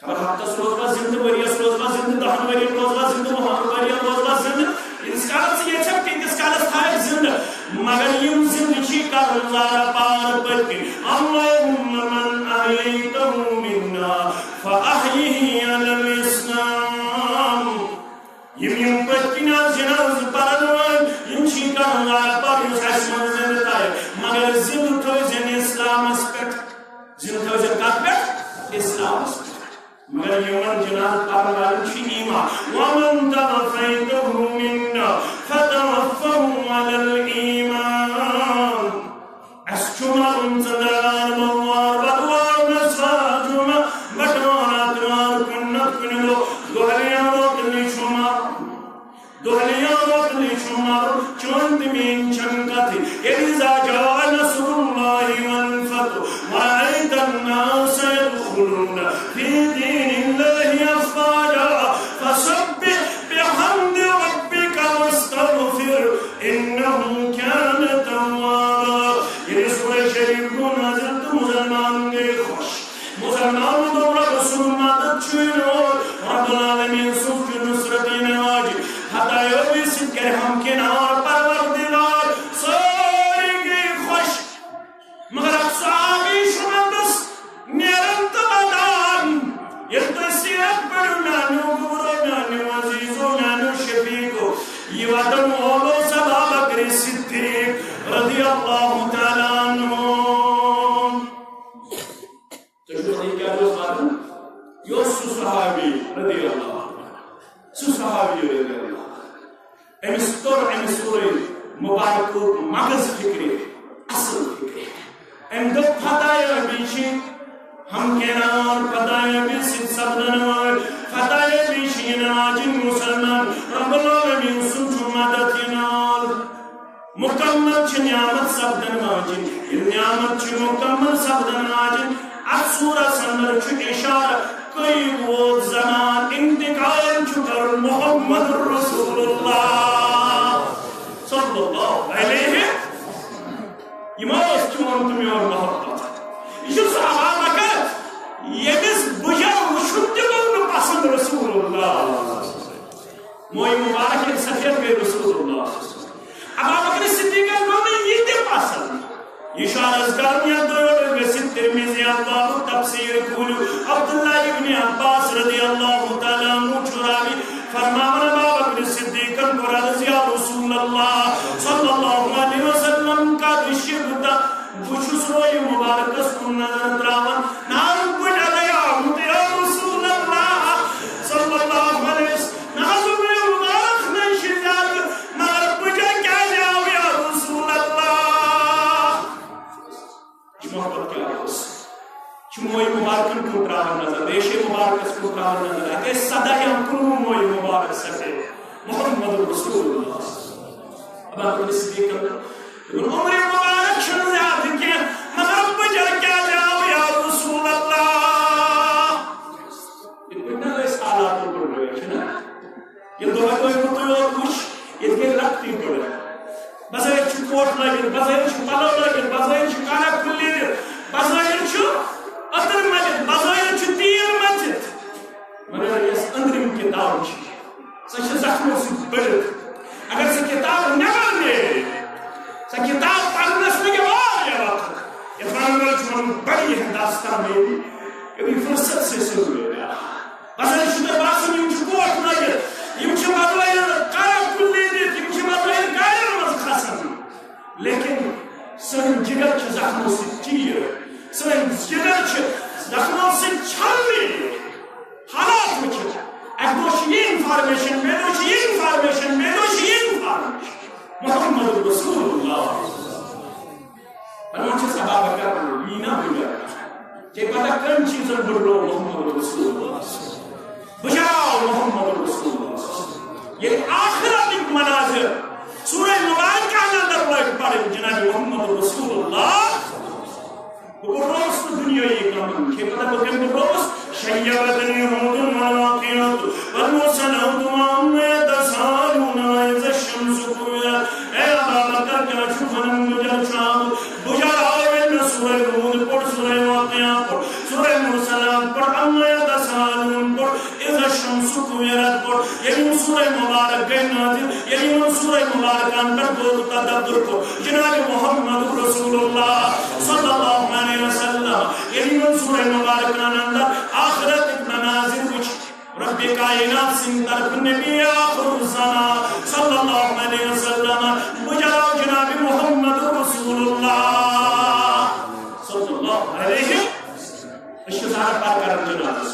خبر ہفتہ سروزبہ زندہ وریس روزبہ زندہ دہن وری روزبہ زندہ محمد وری روزبہ زندہ دستالت سے یہ چھتی دستالت خائق زندہ مگر یم زندہ چی کر زارہ پار پرکی اللہم من احییتہ منا فأحیہ علی الاسلام یم پرکینا جناز پرنوان یم چی کر زارہ پار یس حسن زندہ تائے مگر زندہ تو زن اسلام اسپیکٹ زندہ تو زن کات اسلام اسپیکٹ مگر یومن جناز پرنوان چی ایمان ومن تغفیتہ منا فتوفہ علی الایمان اس چمار انزدار موار بدوار نسوار جمع بٹوانات وار کنت کنلو گوھریاں روکنی چمار دنیا شمار چون من چنکت اذا جاء نصر الله والفتح ورأيت الناس يدخلون في دين الله أفواجا فسبح بحمد ربك واستغفر إنه كان توابا. یہ سورہ شریف کو نازل تو مسلمان کے خوش مسلمان تو رب سن مدد چھوڑو رب العالمین سوچ نصرت نواج حتی یوبی سکر ہم کنار پروردگار ساری کی خوش مگر اقصابی شمندس نیرن تبادان یہ تسیت پر نانو گورو نانو عزیزو نانو شفیقو یہ وطن اولو سبا بکر صدیق رضی اللہ تعالیٰ عنہ. تشوری کیا جو خاتم یوسو صحابی رضی اللہ سو صحابی رضی اللہ امستور امستوری مبارکو مغز فکری اصل فکری ام دو فتایا بیشی ہم کنار فتایا بیشی سبدنوار فتایا بیشی ناجن مسلمان رب العالمین سنچو مدتینار مکمل چھ نعمت سبدنواجن یہ نعمت چھ مکمل سبدنواجن اکسورہ سندر چھ اشارہ کوئی وہ زمان انتقال چکر محمد رسول اللہ صلی اللہ علیہ یہ موس چون تمہیں اور محبت یہ صحابہ کا یکس بجر وشد کو پسند رسول اللہ موئی مبارک ایک سفید پہ رسول اللہ ابا بکر صدیق کو یہ تے پسند اشارہ ازدار میں دور وسط ترمیزی اللہ تفسیر کولو عبداللہ ابن عباس رضی اللہ تعالیٰ عنہ چراوی فرمانا ابا بکر صدیق کو رضی رسول اللہ صلی اللہ علیہ وسلم کا دشی بتا بچس روی مبارک سن نظر دراون نارم کچھ علیہ یا رسول اللہ صلی اللہ علیہ وسلم نازم مبارک نشی زیاد نار بجا کیا جاؤ یا رسول اللہ محبت کیا ہوس موئی مبارکن کو تراہن نظر ریشے مبارک کو تراہن نظر ہے کہ صدای ہم کنو موئی مبارک سکے محمد رسول اللہ اب آپ کو صدیق کرنا عمر مبارک شن زیاد کہ مگر بجر کیا جاؤ یا رسول اللہ اتنا اس حالات کو پڑھ رہے ہیں یہ دو ہے کوئی مطلب اور کچھ یہ کہ رکھتی پڑھ بظاہر چھو کوٹ لگن بظاہر چھو پلو لگن بظاہر چھو کانا کھلی دیر بظاہر چھو اتر مجد بظاہر چھو تیر مجد مگر یہ اندرم کتاب چھو سچ زخموں سے بڑھت اگر سے کتاب نگر دے سے کتاب پڑھنس میں کے بعد یہ وقت یہ فرانگل چھو من بڑی ہے داستان میں بھی کبھی فرصت سے سن گیا بظاہر چھو در باسم یم چھو کوٹ لگن یم چھو بظاہر کانا کھلی دیر یم چھو بظاہر گائر لیکن سن جگر چھ زخموں سے تیر سن جگر چھ زخموں سے چھلنی حالات میں چھتا ایک دوش یہ انفارمیشن میں دوش یہ انفارمیشن میں دوش یہ انفارمیشن محمد رسول اللہ انہوں چھے صحابہ کر لینا بھی گیا کہ پتہ کن چیزیں بڑھ رو محمد رسول اللہ بجاؤ محمد رسول اللہ یہ آخرت ایک مناظر سورہ مبارکہ اندر لگ پڑے جناب محمد رسول اللہ بروس دنیا یہ کام کہ پتہ بکم بروس شیعتنی حمد مواقعات والمسلمت وعمد سالون عز الشمس قویت اے ابا بکر کیا چھفن مجھر شام بجر آوین سورہ حمد پڑھ سورہ واقعات پڑھ سورہ مرسلات پڑھ عمد سالون پڑھ عز الشمس قویت پڑھ یعنی سورہ مبارک گئے نازل یعنی سورہ مبارک اندر دو تدبر کو جناب محمد رسول اللہ صلی اللہ علیہ وسلم یعنی سورہ مبارک اندر آخرت ایک مناظر کچھ رب کائنات سندر نبی آخر الزمان صلی اللہ علیہ وسلم بجاؤ جناب محمد رسول اللہ صلی اللہ علیہ اشتظار پار کرن جناب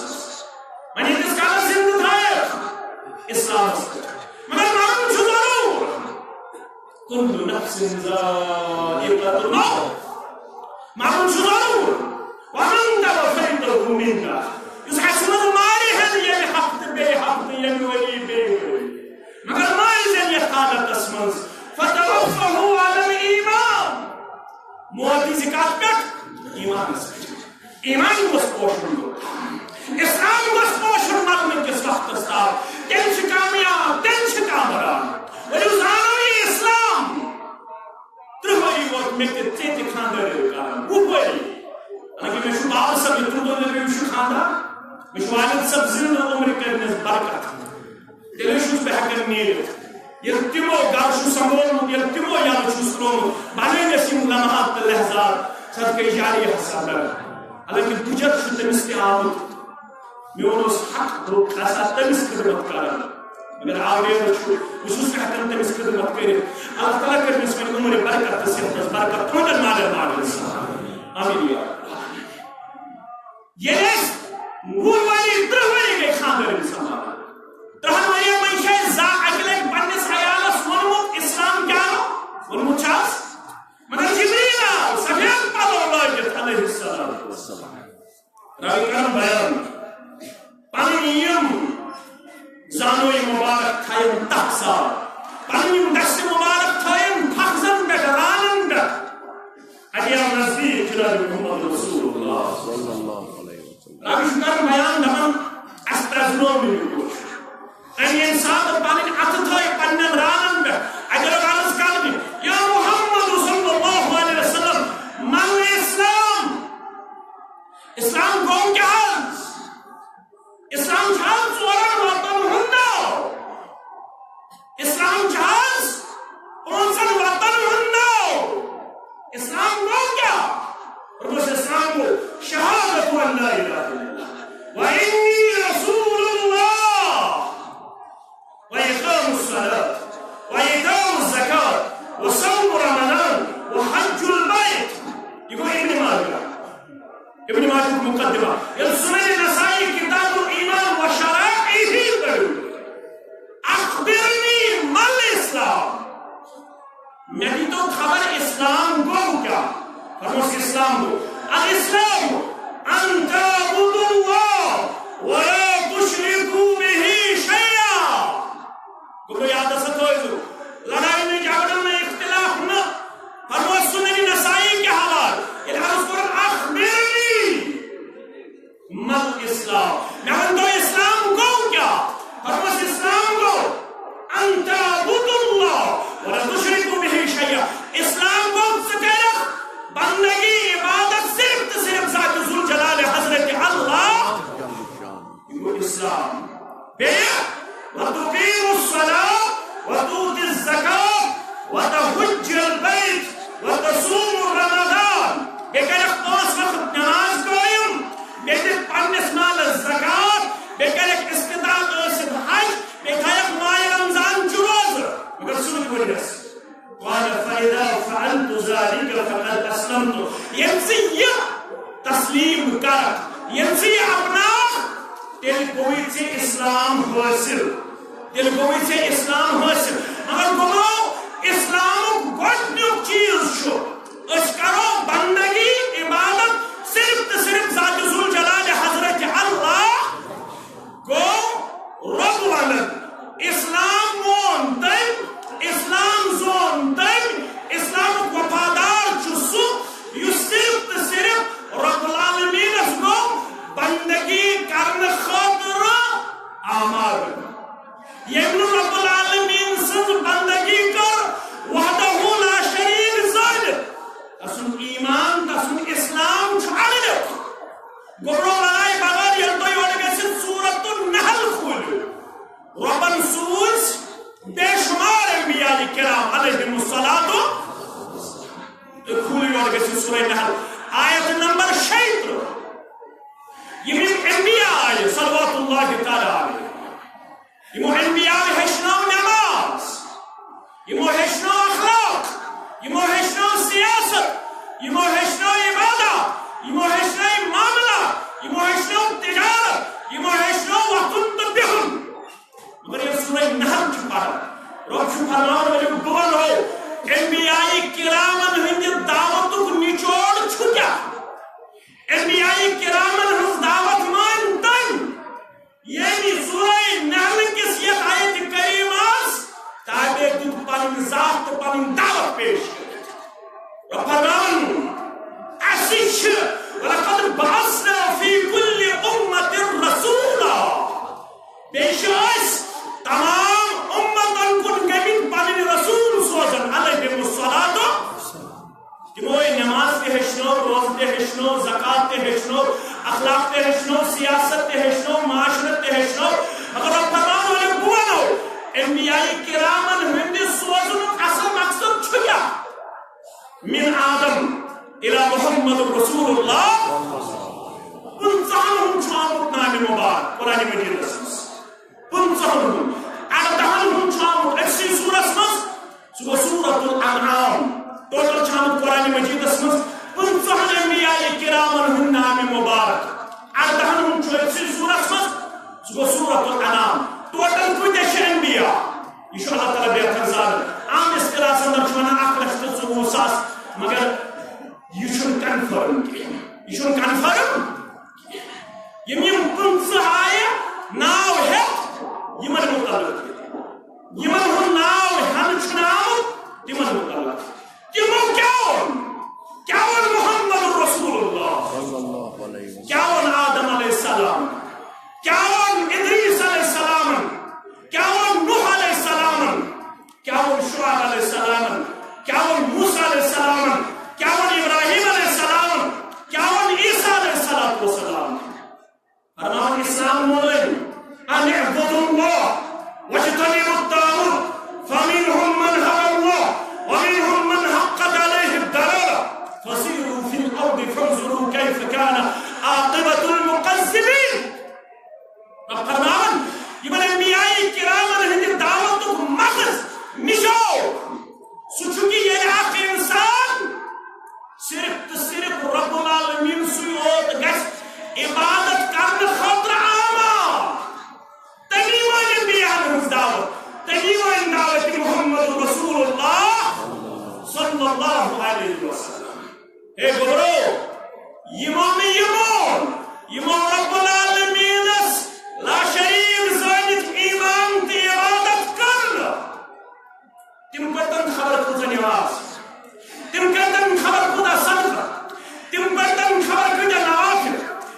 منی جس کا زندہ تھا اسلام مگر معلوم چھو ضرور کل نفس ذائقۃ الموت معلوم چھو ضرور ومن توفیته منها يسحسن المالي هذه اللي حفظ به حفظ يموي به مگر ما منز فتوفه على الإيمان موتی زکات پہ ایمان ایمان گوس پوشن اسلام گوس پوشن مرمن کس وقت استاد تم چھ کامیاب تم چھ کامران ولی زانو یہ اسلام ترہوری وقت میں تے خاندر کران وہ پوری اگر میں شمار سب اتنا تو میں شو خاندر میں شو والد سب زندہ عمر کرنے برکت تیرے شو پہ ہکر نیت یلتمو گارشو سمون یلتمو یالشو سرون بانے نشیم لمحات لحظات صدقے جاری حساب حالانکہ بجت شو تمس کے آمد میونوس حق دو خاصا تمس خدمت کرن اگر آویر شو خصوص حقن تمس خدمت کرن اللہ تعالیٰ کر اس میں عمر برکت صحت برکت تھوڑا مال آمین یا یہ لیس نور والی دروالی کے خاندر انسان ترہن والی منشاء زا اگلک بنس حیالس ونمت اسلام کیا ونمت چاس مگر جبریل سفید پالو لاجت علیہ السلام راوی کرم بیان پانیم زانوی مبارک تھائیم تحسا پانیم دست مبارک تھائیم تحزن بیٹ رانن بیٹ اجیام نزدیک جناب محمد رسول اللہ صلی اللہ علیہ وسلم راوی کرم بیان دمان استرزنو میں بکوش ان انسان پانی اتھائی پنن رانن اگر عرض کر یا محمد صلی اللہ علیہ وسلم من اسلام اسلام کون کیا اسلام جہاز ورن وطن ہندو اسلام جہاز پونسن وطن ہندو اسلام کون کیا اور اس اسلام کو شہادت ان لا الہ الا اللہ وانی رسول اللہ وإقام الصلاة وإيتاء الزكاة وصوم رمضان وحج البيت يقول ابن ماجه مقدمة السنن النسائي كتاب الإيمان وشرائعه أخبرني ما الإسلام میں بھی تو خبر اسلام کو کیا فرموس اسلام کو الإسلام أن تعبد الله ولا تشركوا به شيئا گوڑو یاد است ہوئے لڑائی میں جھگڑوں میں اختلاف نہ فرموس سنن نسائی کے حالات الہاس قرآن اخبرنی مل اسلام میں تو اسلام کو کیا فرموس اسلام کو ان تعبد اللہ ولا تشرکوا به شیئا اسلام کو سکر بندگی عبادت صرف ذات ذوالجلال حضرت اللہ یہ اسلام بے وتقيم الصلاة وتؤتي الزكاة وتحج البيت وتصوم رمضان بكرك پانچ وقت نماز قائم بكرك پنس مال الزكاة بكرك استطاعت اسد حج بكرك ماہ رمضان چروز مگر سنو بولس قال فإذا فعلت ذلك فقد أسلمت يمسي تسلیم کرک يمسي اپنا تیل کوئی سے اسلام حاصل تیل کوئی سے اسلام حاصل مگر گمو اسلام گوڑنیک چیز شو اس کرو بندگی عبادت صرف ذات ذوالجلال حضرت اللہ گو رب ونن اسلام مون تم اسلام زون تم اسلام وفادار چسو یو صرف رب العالمین اس کو بندگی کرنے خاطر آمار یہ رب العالمین سن بندگی کر وحدہ لا شریک زائد تسن ایمان تسن اسلام چھاڑ گبرو لڑائی بغیر یلتوی وڑگے سے سورت النحل کھول ربن سوز بے شمار انبیاء کرام علیہم الصلاة کھولی وڑگے سے سورہ نحل آیت نمبر 76 یہ انبیاء آئے صلوات اللہ تعالی علیہ یہ انبیاء ہشنو نماز یہ ہشنو اخلاق یہ ہشنو سیاست یہ ہشنو عبادت یہ ہشنو معاملہ یہ ہشنو تجارت یہ ہشنو وقت بہم مگر یہ سورہ نحل چھپا رب فرمان والی بول ہو انبیاء کرامن ہند دعوت کو نچوڑ چھکیا انبیاء کرامن ہند دعوت مان تن یعنی سورہ نحل کس یہ آیت کریمہ تابع پن پن ذات تو پن دعوت پیش کر فرمان اسچ ولقد بعثنا في كل امة رسولا بیشاس تمام امتن کن گمن پن رسول سوزن علیہم الصلاۃ تموے نماز تے ہچنو روزہ تے ہچنو زکات تے ہچنو اخلاق تے ہچنو سیاست تے ہچنو معاشرت تے ہچنو مگر فرمان والے بولو انبیاء کرامن ہند سوزن اصل مقصد چھیا من آدم الى محمد رسول اللہ پنچہن چھامت نام مبارک قرآن مجید رسمس پنچہن اردہن چھامت اکسی سورس مز سو سورۃ الانعام ٹوٹل چھامت قرآن مجید رسمس پنچہن انبیاء کرامن ہند نام مبارک اردہن اکسی سورس مز سو سورۃ الانعام ٹوٹل کتش انبیاء یہ اللہ تعالیٰ بہتر زاد عام اصطلاح اندر چھوانا 1,94,000 مگر یہ چھن کنفرم یہ چھن کنفرم یم پنچہ آئے ناو ہے یمن متعلق یمن ہن ناو ہن چھناو تمن متعلق تمو کیا محمد رسول اللہ کیا آدم علیہ السلام کیا ادریس علیہ السلام کیا نوح علیہ السلام کیا شعیب علیہ السلام کیا موسیٰ علیہ السلام کیا ابراہیم علیہ السلام کیا عیسیٰ علیہ السلام فرمان اسلام مولین ان اعبدوا اللہ واجتنبوا الطاغوت فمنهم من هدى الله ومنهم من حقت عليه الضلالة فسيروا في الأرض فانظروا كيف كان عاقبة المكذبين فرمان یہ انبیاء کرام ہند دعوت مغز نشو سچکی یہ اخ انسان صرف رب العالمین سیوت گھس عبادت کرنے خاطر آما تنی وہ انبیاء ہند دعوت تنی وہ دعوت محمد رسول اللہ صلی اللہ علیہ وسلم اے گبرو یمو رب العالمین لا شریف زانت ایمان تی عبادت کرنا تم کرتن خبر کھوزا نواز تم کرتن خبر کھوزا صدقہ تم کرتن خبر کھوزا نوافل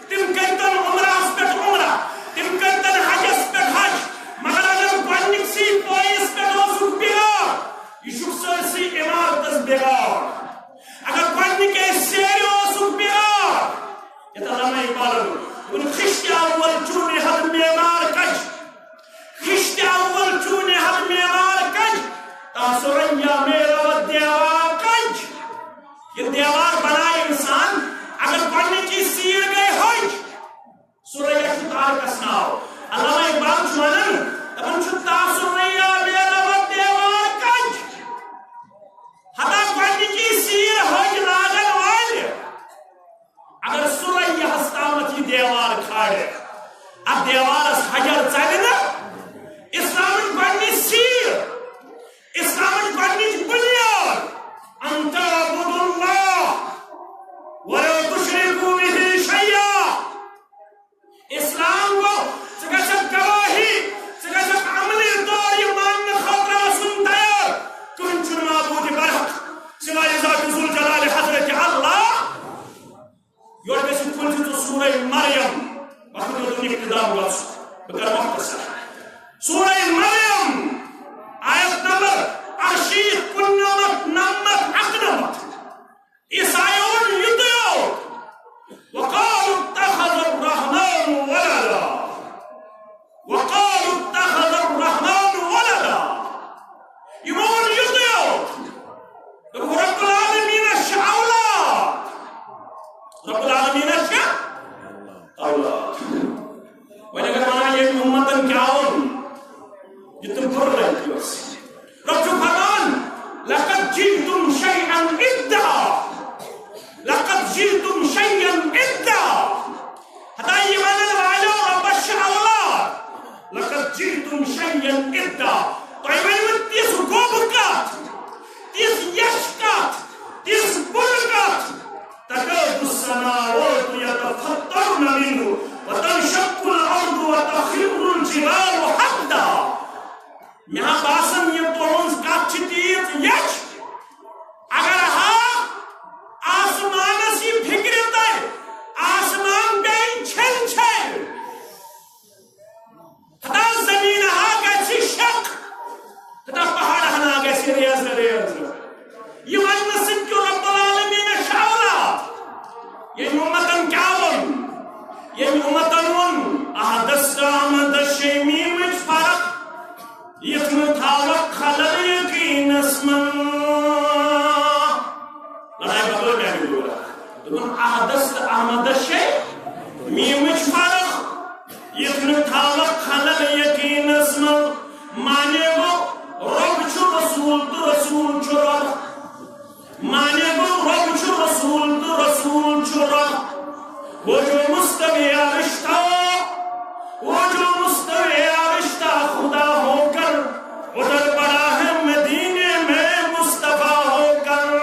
تم کرتن عمرہ اسپیٹ عمرہ تم کرتن حج اسپیٹ حج مگر اگر گوانک سی پوئی اسپیٹ اوزن بیگار یہ شخص سی عمارت اس بیگار اگر گوانک سیری اوزن بیگار یہ تعالیٰ اقبال ان خشت اول چونے حد میمار کج خشت اول چونے حد میمار کج تاثرنیا میرا و دیوار کج یہ دیوار بنائے انسان اگر پڑھنے کی سیر گئے حج سورہ شتار کا سناؤ علامہ اقبال چھوانن تبن چھو تاثرنیا میرا و دیوار کج حدا پڑھنے کی سیر حج لاغن والے اگر سورہ ہستامتی دیوار کھاڑے اب دیوار اس حجر چلنا اسلام پڑھنی سیر اسلام پڑھنی بنیاد انت عبد اللہ توکل یقین اسمن لڑائی بغیر میں بھی بولا دون احدث احمد شیء میمچ فرق یتن توکل یقین اسمن مانے گو رب چھو رسول تو رسول چھو رب مانے گو رب چھو رسول تو رسول چھو رب وہ جو مستوی رشتہ وہ جو مستوی رشتہ خدا ہو کر ادھر پڑا ہے مدینے میں مصطفیٰ ہو کر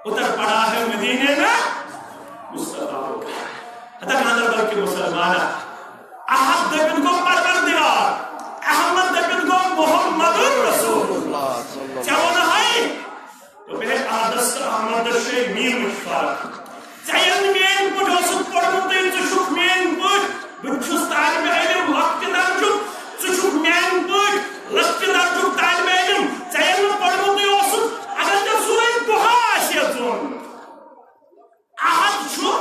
ادھر پڑا ہے مدینے میں مصطفیٰ ہو کر حتی کاندر بلکہ مسلمانہ احد دبن کو پروردگار احمد دبن کو محمد رسول اللہ چاہونا ہے تو بہت احدث احمد شیء میر مشفار چاہین مین پوٹ حسد پڑھن تین چشک مین پوٹ بچھس طالب علم وقت دار چک چشک مین پوٹ لقت دار چک طالب علم چاہین پڑھن تین حسد اگر جب سورہ دہا آشیتون احد چھو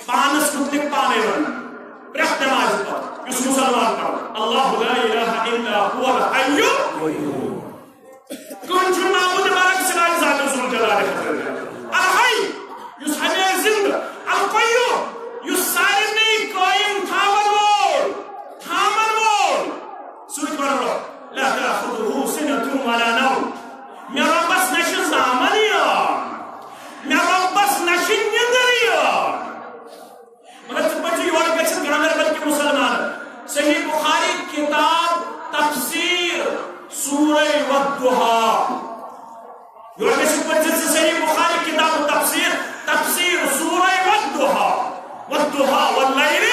پانس مطلق پانے ون پرخت نماز پر اس مسلمان پر اللہ لا الہ الا هو الحی کون چھو معبود بارک سلائی ذات رسول جلال الحی یس ہمیں زندہ القیوم یس سارے نہیں قائم تھامن وول سوچ پڑھ رہو لا تأخذه سنة ولا نوم میرا بس نشن زامنیا میرا بس نشن ندریا مگر چھ بچی اور گچھن گرامر بلکہ مسلمان صحیح بخاری کتاب تفسیر سورہ والدہا اور گچھن بچی صحیح بخاری کتاب تفسیر سورہ والدہا واللیل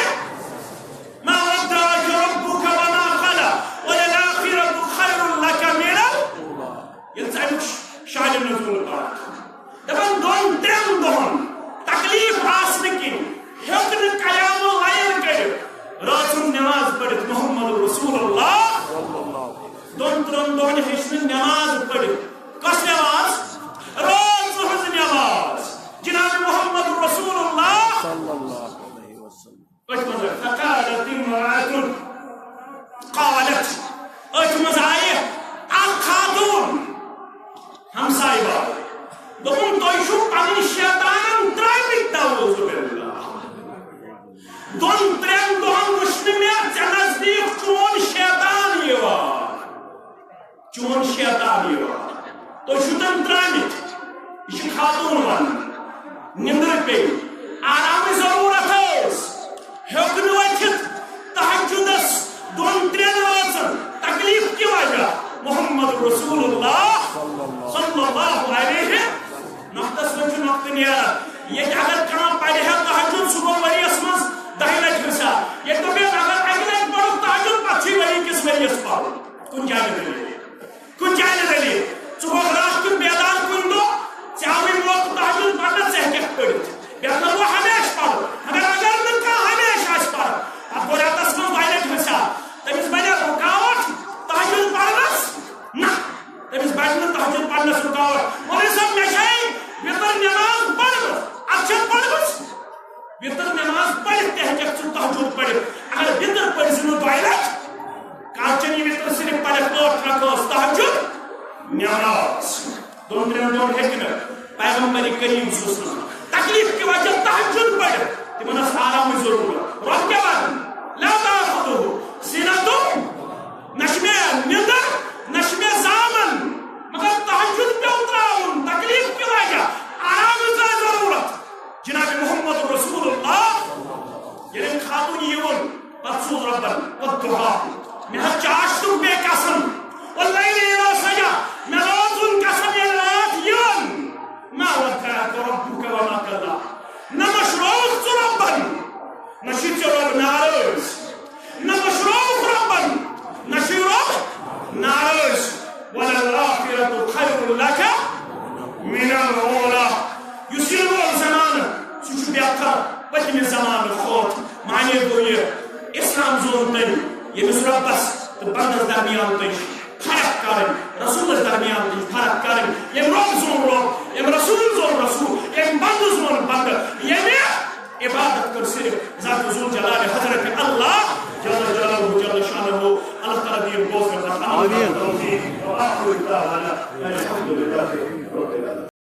ما ودعك ربك وما قلى وللآخرة خير لك من يلزمك شاعر النزول القرآن دبن دون ترم دون تکلیف آسنکن حکم قیام اللیل کر رات نماز پڑھت محمد رسول اللہ دون ترم دون حسن نماز پڑھت کس نماز رات ہز نماز جناب محمد رسول اللہ صلی اللہ علیہ وسلم فقالت امرأة قالت اجمز آئے خاتون ہم صاحبہ دون توشو پنی شیطان ترائیت نعوذ باللہ دون ترین دون وشن میں نزدیک چون شیطان یوا تو شدن ترائیت یہ خاتون ون نندر پہ آرام ضرورت ہے ہیوکن وچھت تحجدس دون ترین وزن تکلیف کی وجہ محمد رسول اللہ صلی اللہ علیہ نقطس وچھ نقط نیرہ یہ اگر کام پڑھے ہے تحجد صبح وری اسمز دہلت حصہ یہ تو بیت اگر اگلت پڑھو تحجد پچھی وری کس وری اس پاڑھو کن جائے دلی صبح رات کن بیدار کن دو چاوی موقع تحجد پڑھنا سہکت پڑھت بیتنا وہ ہمیش پڑھو اگر نکا ہمیش آش پڑھو اب برات اسمز دہلت حصہ تمیز بجے رکاوٹ تحجد پڑھنس نا تمیز بجے تحجد پڑھنس رکاوٹ مولی سب نشائی وطر نماز پڑھ اچھا پڑھ وطر نماز پڑھتے ہیں جب تحجد پڑھ اگر وطر پڑھ سنو دہلت کانچنی وطر صرف پڑھ کوٹ رکھوس تحجد نماز دون ترین دون ہیکن پیغمبر کریم صلی اللہ علیہ وسلم تکلیف کی وجہ تحجد پڑھ تمہن آرام ضرورت رب کیا بات لا تأخذه سنة نشمے ندر نشمے زامن مگر تحجد پہ اتراؤن تکلیف کی وجہ آرام ضرورت جناب محمد رسول اللہ یہ خاتون یون پرسوز ربن والدہا میں چاشتوں بے قسم واللیل اذا سجا میں روزن قسم یہ رات یون ما ودعك ربك وما قلى نمشروف ربن نشيت رب نارز نمشروف ربن نشيرف نارز وللآخرة خير لك من الأولى يسير الزمان سوچو بیاکر بچی میں زمان خود معنی گوئی اسلام زور تن یہ مصرف بس بندر درمیان تن فرق کرن رسول درمیان تن فرق کرن یہ رب زور رب یہ رسول زور رسول یہ بند زور بند یہ عبادت کر صرف ذات زور جلال حضرت اللہ جل جلالہ جل شانہ اللہ سبحانك اللهم وبحمدك وآخر دعوانا الحمد لله رب العالمين.